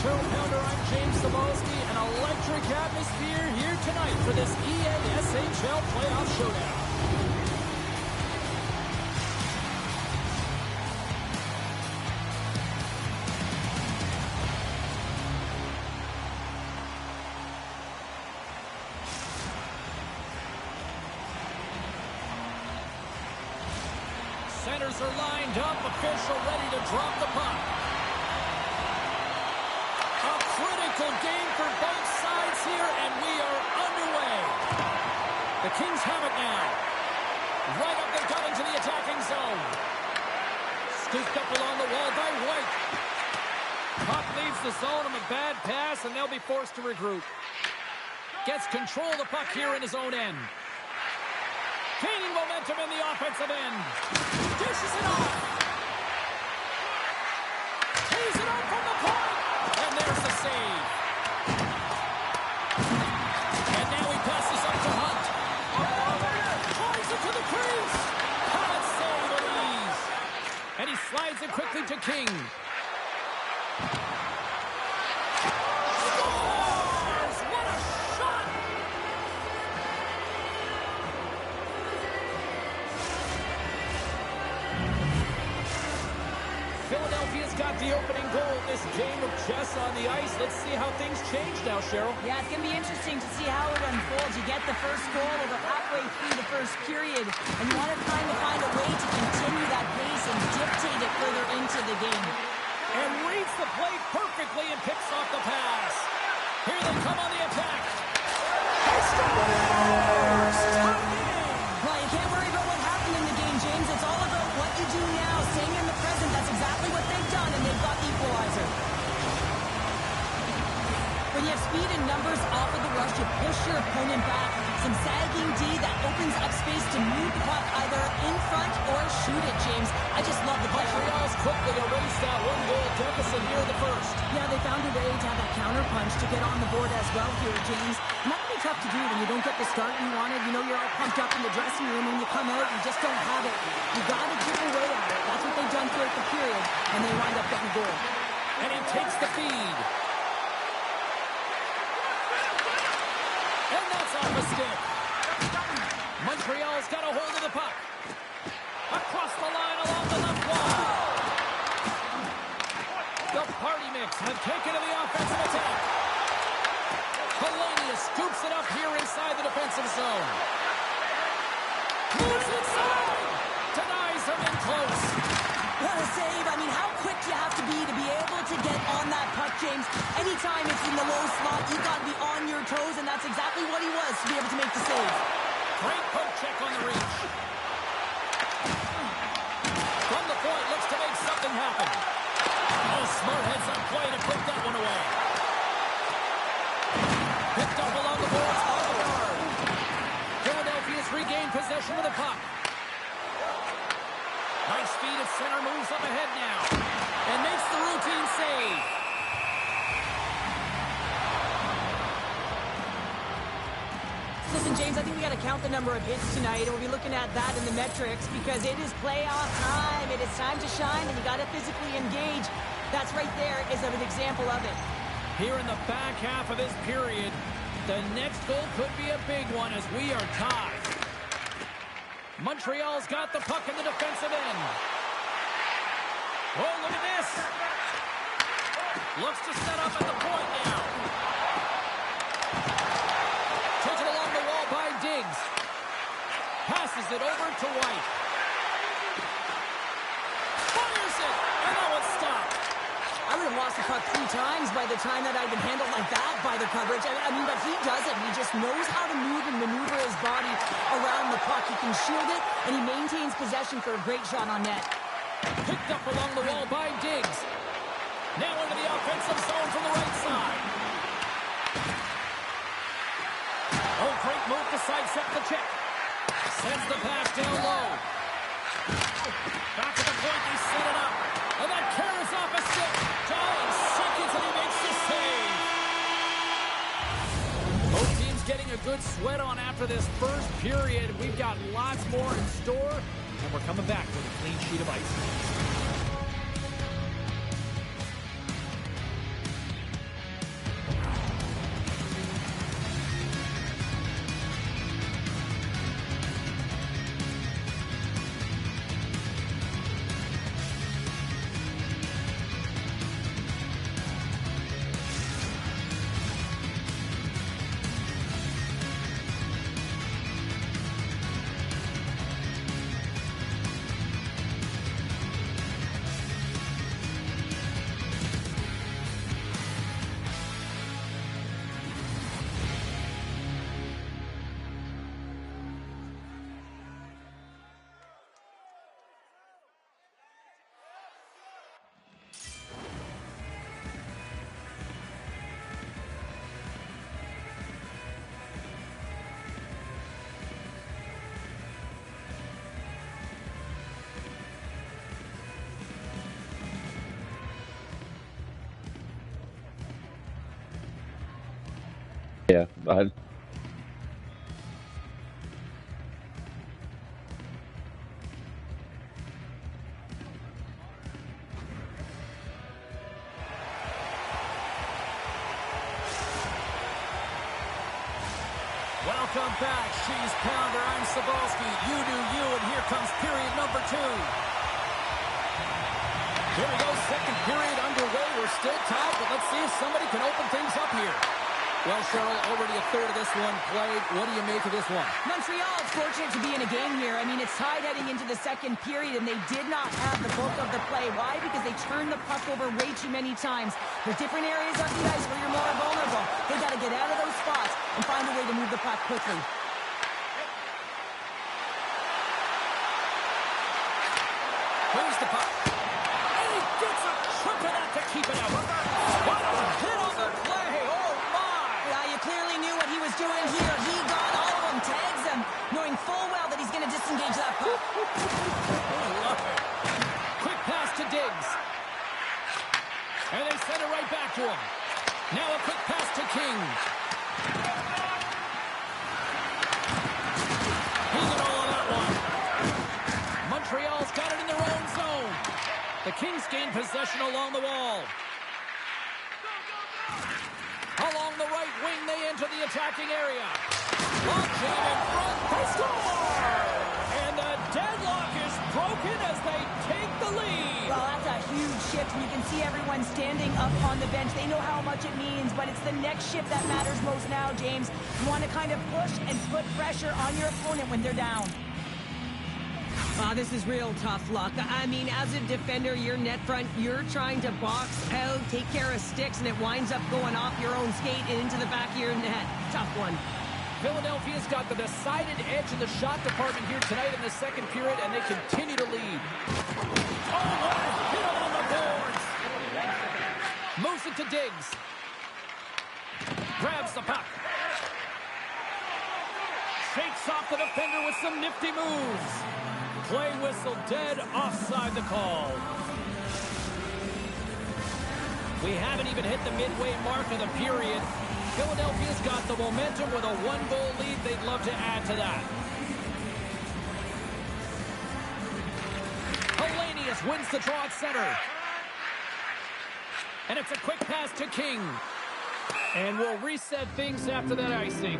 Cheryl Pounder, I'm James Cebulski. An electric atmosphere here tonight for this EASHL Playoff Showdown. Centers are lined up, official ready to drop the puck. A critical game for both sides here, and we are underway. The Kings have it now. Right up the gut into the attacking zone. Scooped up along the wall by White. Puck leaves the zone on a bad pass, and they'll be forced to regroup. Gets control of the puck here in his own end. Gaining momentum in the offensive end. Dishes it off. Tees it up from the point. And there's the save. And now he passes up to Hunt. Flies it to the crease. Pad save with ease. And he slides it quickly to King. Scores! What a shot! Philadelphia's got the opening goal in this game of chess on the ice. Let's see how things change now, Cheryl. Yeah, it's going to be interesting to see how it unfolds. You get the first goal over halfway through the first period, and you want to find a way to continue that pace and dictate it further into the game. And reads the play perfectly and picks off the pass. Here they come on the attack. He scores! Well, you can't worry about what happened in the game, James. It's all about what you do now, staying in the present. That's exactly what they've done, and they've got the equalizer. When you have speed and numbers off of the rush, you push your opponent back. Some sagging D that opens up space to move the puck either in front or shoot it, James. I just love the play. Montreal's quickly erased that one-goal deficit here in the first. Yeah, they found a way to have that counter punch to get on the board as well here, James. And that can be tough to do when you don't get the start you wanted. You know you're all pumped up in the dressing room. When you come out, you just don't have it. You got to chip away at it. That's what they've done throughout the period, and they wind up getting a goal. And he takes the feed. And that's off the stick. Montreal's got a hold of the puck. Across the line along the left wall. The Party Mix have taken to the offensive attack. Polonius scoops it up here inside the defensive zone. Moves inside. Denies him in close. What a save. I mean, how quick you have to be able to get on that puck, James. Anytime it's in the low slot, you've got to be on your toes, and that's exactly what he was to be able to make the save. Great poke check on the reach. From the point, looks to make something happen. Oh, smart heads-up play to put that one away. Picked up along the boards by the guard. Philadelphia's regained possession of the puck. Nice feed at center, moves up ahead now. And makes the routine save. Listen, James, I think we got to count the number of hits tonight. We'll be looking at that in the metrics because it is playoff time. It is time to shine, and you got to physically engage. That's right there is an example of it. Here in the back half of this period, the next goal could be a big one as we are tied. Montreal's got the puck in the defensive end. Oh, look at this. Looks to set up at the point now. Taken along the wall by Diggs. Passes it over to White. Fires it, and now it's stopped. I would have lost the puck 3 times by the time that I'd been handled like that by the coverage. I mean, but he does it. He just knows how to move and maneuver his body around the puck. He can shield it, and he maintains possession for a great shot on net. Picked up along the wall by Diggs. Now into the offensive zone from the right side. Oh, great move to sidestep the check. Sends the pass down low. Back to the point, they set it up. And that carries off a stick. John seconds and he makes the save. Both teams getting a good sweat on after this first period. We've got lots more in store, and we're coming back with a clean sheet of ice. Yeah, but Welcome back, She's Pounder. I'm Sabalski. You do you, and here comes period number 2. Here we go, second period underway. We're still tied, but let's see if somebody can open things up here. Well, Cheryl, already a third of this one played. What do you make of this one? Montreal is fortunate to be in a game here. I mean, it's tied heading into the second period, and they did not have the bulk of the play. Why? Because they turned the puck over way too many times. There's different areas of the ice where you're more vulnerable. They got to get out of those spots and find a way to move the puck quickly. Here's the puck. And he gets a trip of that to keep it out. What a hit on the play. Oh, my. Yeah, you clearly knew what he was doing here. He got all of them, tags them, knowing full well that he's going to disengage that puck. I love it. Quick pass to Diggs. And they send it right back to him. Now a quick pass to King. He did all of that one. Montreal's got it in their own zone. The Kings gain possession along the wall. Along the right wing, they enter the attacking area. Long jam in front. They score! And the deadlock is broken as they take the lead. Well, that's a huge shift, and you can see everyone standing up on the bench. They know how much it means, but it's the next shift that matters most now, James. You want to kind of push and put pressure on your opponent when they're down. This is real tough luck. I mean, as a defender, your net front, you're trying to box out, take care of sticks, and it winds up going off your own skate and into the back of your net. Tough one. Philadelphia's got the decided edge in the shot department here tonight in the second period, and they continue to lead. Oh, what a hit on the boards! Moves it to Diggs. Grabs the puck. Shakes off the defender with some nifty moves. Play whistle dead, offside the call. We haven't even hit the midway mark of the period. Philadelphia's got the momentum with a 1-goal lead. They'd love to add to that. Hellenius wins the draw at center. And it's a quick pass to King. And we'll reset things after that icing.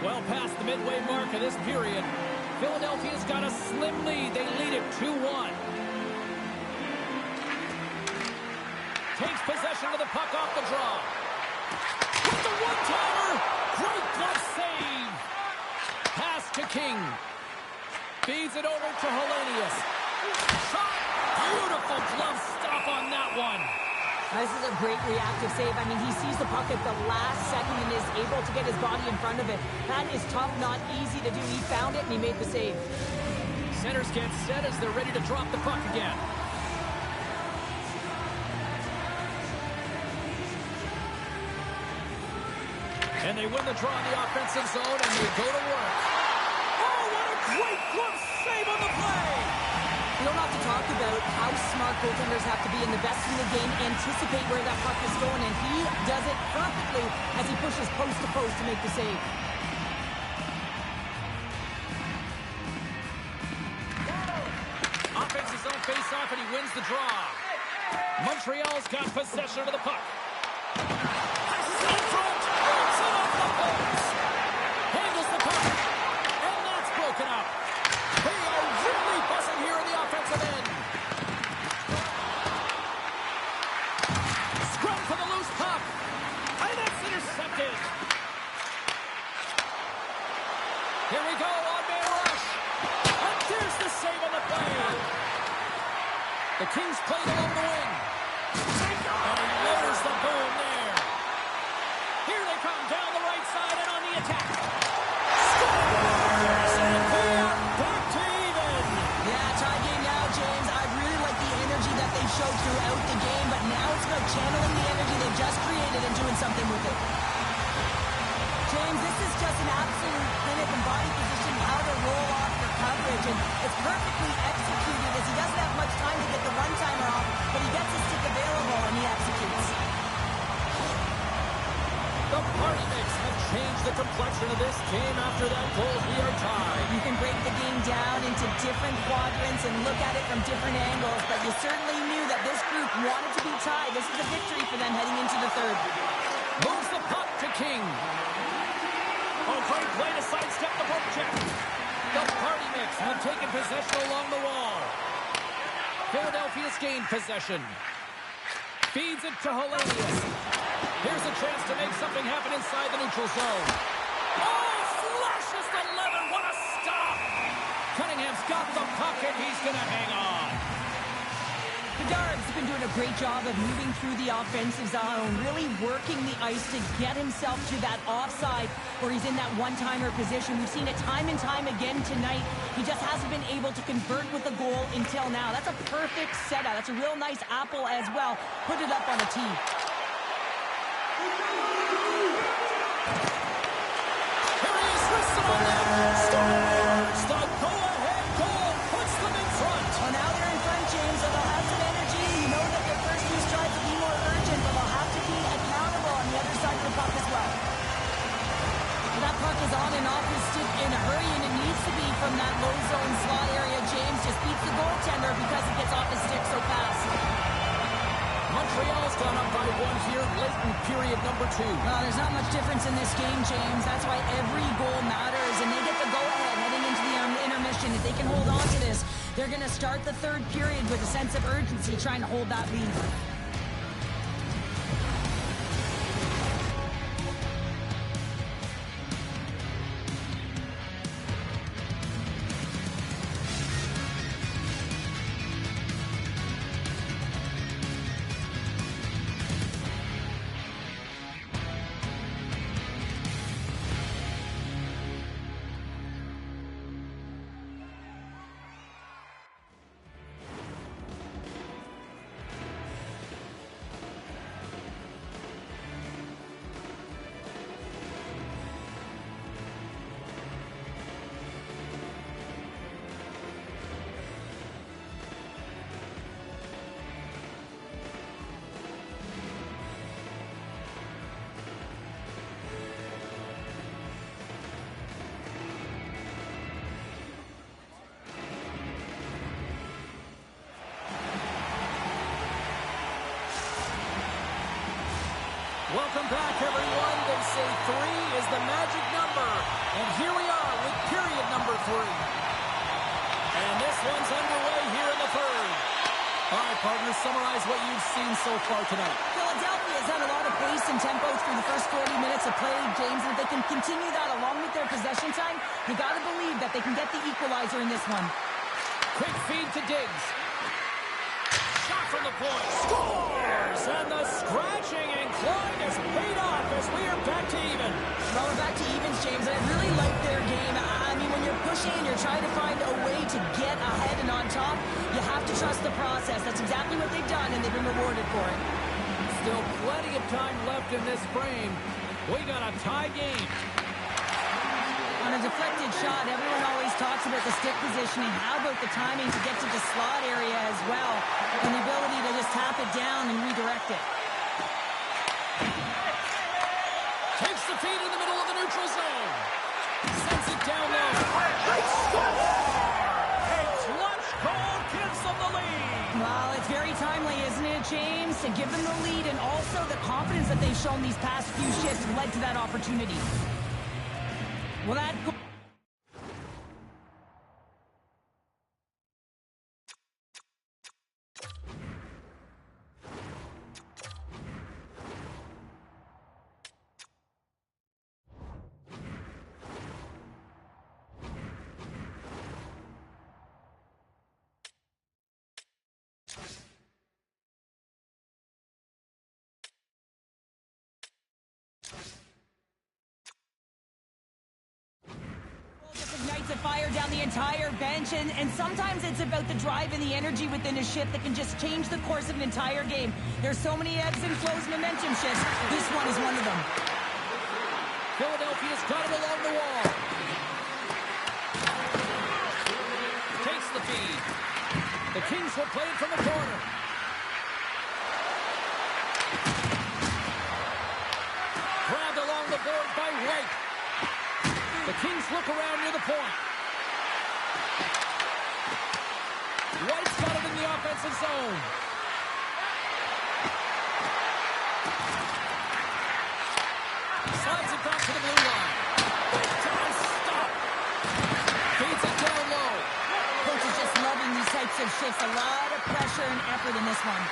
Well past the midway mark of this period. Philadelphia's got a slim lead. They lead it 2-1. Takes possession of the puck off the draw. With the one-timer. Great glove save. Pass to King. Feeds it over to Hellenius. Shot. Beautiful glove stop on that one. This is a great reactive save. I mean, he sees the puck at the last second and is able to get his body in front of it. That is tough, not easy to do. He found it and he made the save. Centers get set as they're ready to drop the puck again. And they win the draw in the offensive zone and they go to work. Oh, what a great glove save on the play! You don't have to talk about how smart goaltenders have to be, and the best in the game anticipate where that puck is going, and he does it perfectly as he pushes post to post to make the save. Offense is on face-off, and he wins the draw. Montreal's got possession of the puck. Passes it in front. Brings it off the post. Handles the puck. And that's broken up. They are really buzzing here in the offensive end. Scrum for the loose puck. And that's intercepted. Here we go, on-man rush. And there's the save on the play. The Kings played along the wing. And he lowers the boom there. Here they come down the right side and on the attack. Scores! And we are back to even. Yeah, tie game now, James. I really like the energy that they showed throughout the game, but now it's about channeling the energy they just created and doing something with it. James, this is just an absolute clinic and body position, how to roll off your coverage. possession. It's perfectly executed as he doesn't have much time to get the one-timer off, but he gets his stick available and he executes. The party mix have changed the complexion of this game after that goal. We are tied. You can break the game down into different quadrants and look at it from different angles, but you certainly knew that this group wanted to be tied. This is a victory for them heading into the third. Moves the puck to King. Oh, great play to sidestep the poke check. The party mix have taken possession along the wall. Philadelphia's gained possession. Feeds it to Hellenius. Here's a chance to make something happen inside the neutral zone. Oh, flashes the leather. What a stop. Cunningham's got the puck, and he's going to hang on. The Dargs have been doing a great job of moving through the offensive zone, really working the ice to get himself to that offside where he's in that one-timer position. We've seen it time and time again tonight. He just hasn't been able to convert with a goal until now. That's a perfect setup. That's a real nice apple as well. Put it up on a tee. Scores! The go-ahead goal puts them in front. Well, now they're in front, James, so they'll have some energy. You know that their first few strides will be more urgent, but they'll have to be accountable on the other side of the puck as well. Well, that puck is on and off his stick in a hurry, and it needs to be from that low zone slot area. James just beats the goaltender because it gets off his stick so fast. Montreal's gone up by one here late in period number 2. Well, there's not much difference in this game, James. That's why every goal matters, and they get the go-ahead heading into the intermission. If they can hold on to this, they're going to start the third period with a sense of urgency, trying to hold that lead. Welcome back, everyone. They say 3 is the magic number. And here we are with period number 3. And this one's underway here in the third. All right, partners, summarize what you've seen so far tonight. Philadelphia's had a lot of pace and tempo through the first 40 minutes of play, James, and if they can continue that along with their possession time, you got to believe that they can get the equalizer in this one. Quick feed to Diggs. Shot from the point. Scores! And the scratching and clawing has paid off as we are back to even. Well, we're back to evens, James, and I really like their game. I mean, when you're pushing and you're trying to find a way to get ahead and on top, you have to trust the process. That's exactly what they've done, and they've been rewarded for it. Still plenty of time left in this frame. We got a tie game. On a deflected shot, everyone always talks about the stick positioning. How about the timing to get to the slot area as well, and the ability to just tap it down and redirect it. Takes the feed in the middle of the neutral zone. Sends it down low. They score! A clutch goal gives them the lead. Well, it's very timely, isn't it, James? To give them the lead, and also the confidence that they've shown these past few shifts led to that opportunity. Well, that... ignites a fire down the entire bench, and sometimes it's about the drive and the energy within a shift that can just change the course of an entire game. There's so many ebbs and flows, momentum shifts. This one is one of them. Philadelphia's got it along the wall. Kings will play it from the corner. Grabbed along the board by White. The Kings look around near the point. White's got it in the offensive zone. Slides it back to the blue line. Big time stop. Feeds it down low. Coach is just loving these types of shifts. A lot of pressure and effort in this one.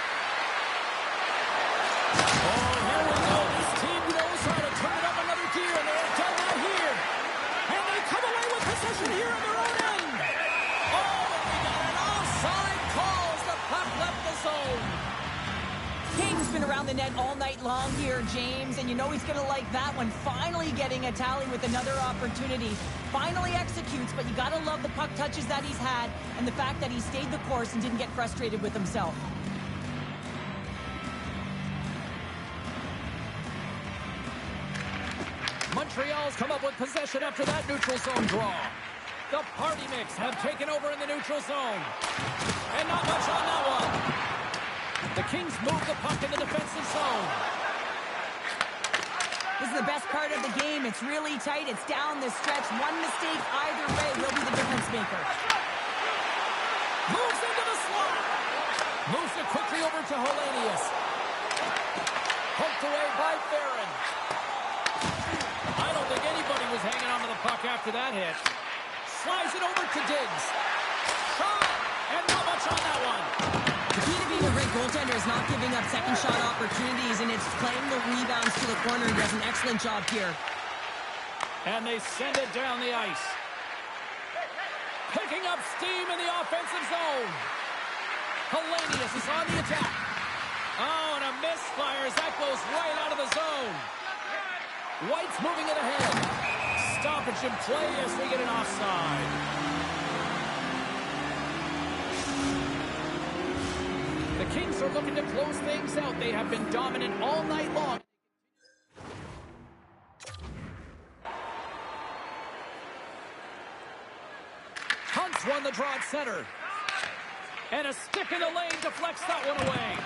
Oh, here we go. This team knows how to turn it up another gear, and they have done that here. And they come away with possession here on their own end. Oh, and we got an offside call as the puck left the zone. King's been around the net all night long here, James, and you know he's going to like that one. Finally getting a tally with another opportunity. Finally executes, but you got to love the puck touches that he's had and the fact that he stayed the course and didn't get frustrated with himself. Montreal's come up with possession after that neutral zone draw. The Party Mix have taken over in the neutral zone. And not much on that one. The Kings move the puck in the defensive zone. This is the best part of the game. It's really tight. It's down the stretch. One mistake either way will be the difference maker. Moves into the slot. Moves it quickly over to Hellenius. Poked away by Farron. I don't think anybody was hanging on to the puck after that hit. Slides it over to Diggs. Shot! And not much on that one. The key to being a great goaltender is not giving up second shot opportunities, and it's playing the rebounds to the corner. He does an excellent job here. And they send it down the ice. Picking up steam in the offensive zone. Hellenius is on the attack. Oh, and a misfire as that goes right out of the zone. White's moving it ahead. Stoppage in play as we get an offside. The Kings are looking to close things out. They have been dominant all night long. Hunt's won the draw at center. And a stick in the lane deflects that one away.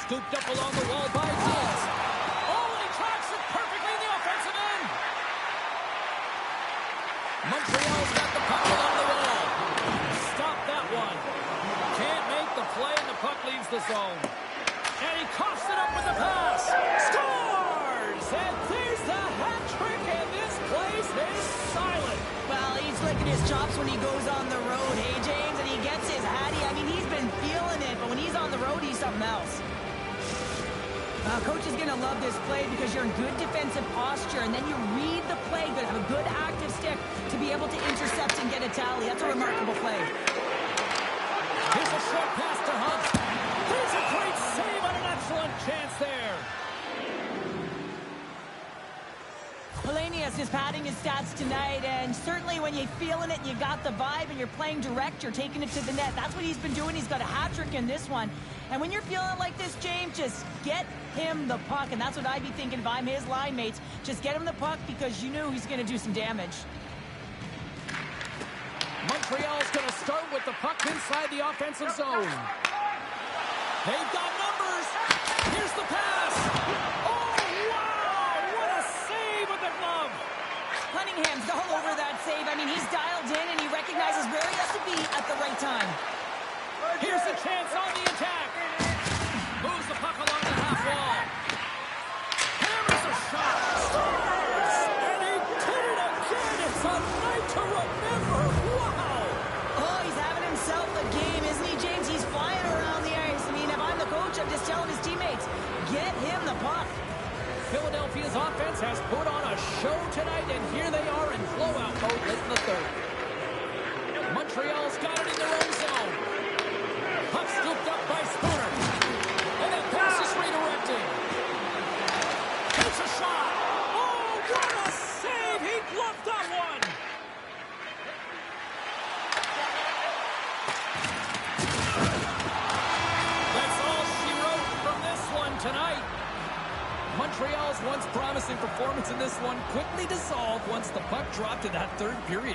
Scooped up along the wall by Diggs. Oh, and he tracks it perfectly in the offensive end. Montreal's got the puck along the wall. Stop that one. Can't make the play, and the puck leaves the zone. And he coughs it up with the pass. Scores! And there's the hat trick, and this place is silent. Well, he's licking his chops when he goes on the road, hey, James? And he gets his hattie. I mean, he's been feeling it, but when he's on the road, he's something else. Coach is going to love this play because you're in good defensive posture, and then you read the play, you have a good active stick to be able to intercept and get a tally. That's a remarkable play. Here's a short pass to Hunt. There's a great save on an excellent chance there. Hellenius is padding his stats tonight, and certainly when you're feeling it and you got the vibe and you're playing direct, you're taking it to the net. That's what he's been doing. He's got a hat trick in this one. And when you're feeling like this, James, just get him the puck, and that's what I'd be thinking if I'm his line mates. Just get him the puck because you knew he's going to do some damage. Montreal's going to start with the puck inside the offensive zone. They've got numbers. Here's the pass. Oh, wow! What a save with the glove. Cunningham's all over that save. I mean, he's dialed in, and he recognizes where he has to be at the right time. Here's a chance on the attack. Moves the puck along the half wall. Hammers a shot. Scores! And he did it again. It's a night to remember. Wow! Oh, he's having himself a game, isn't he, James? He's flying around the ice. I mean, if I'm the coach, I'm just telling his teammates, get him the puck. Philadelphia's offense has put on a show tonight, and here they are in blowout mode late in the third. Montreal's got it in their own zone. Puck scooped up by Spooner. And that pass is redirecting. Takes a shot. Oh, what a save! He bluffed that one. That's all she wrote from this one tonight. Montreal's once promising performance in this one quickly dissolved once the puck dropped in that third period.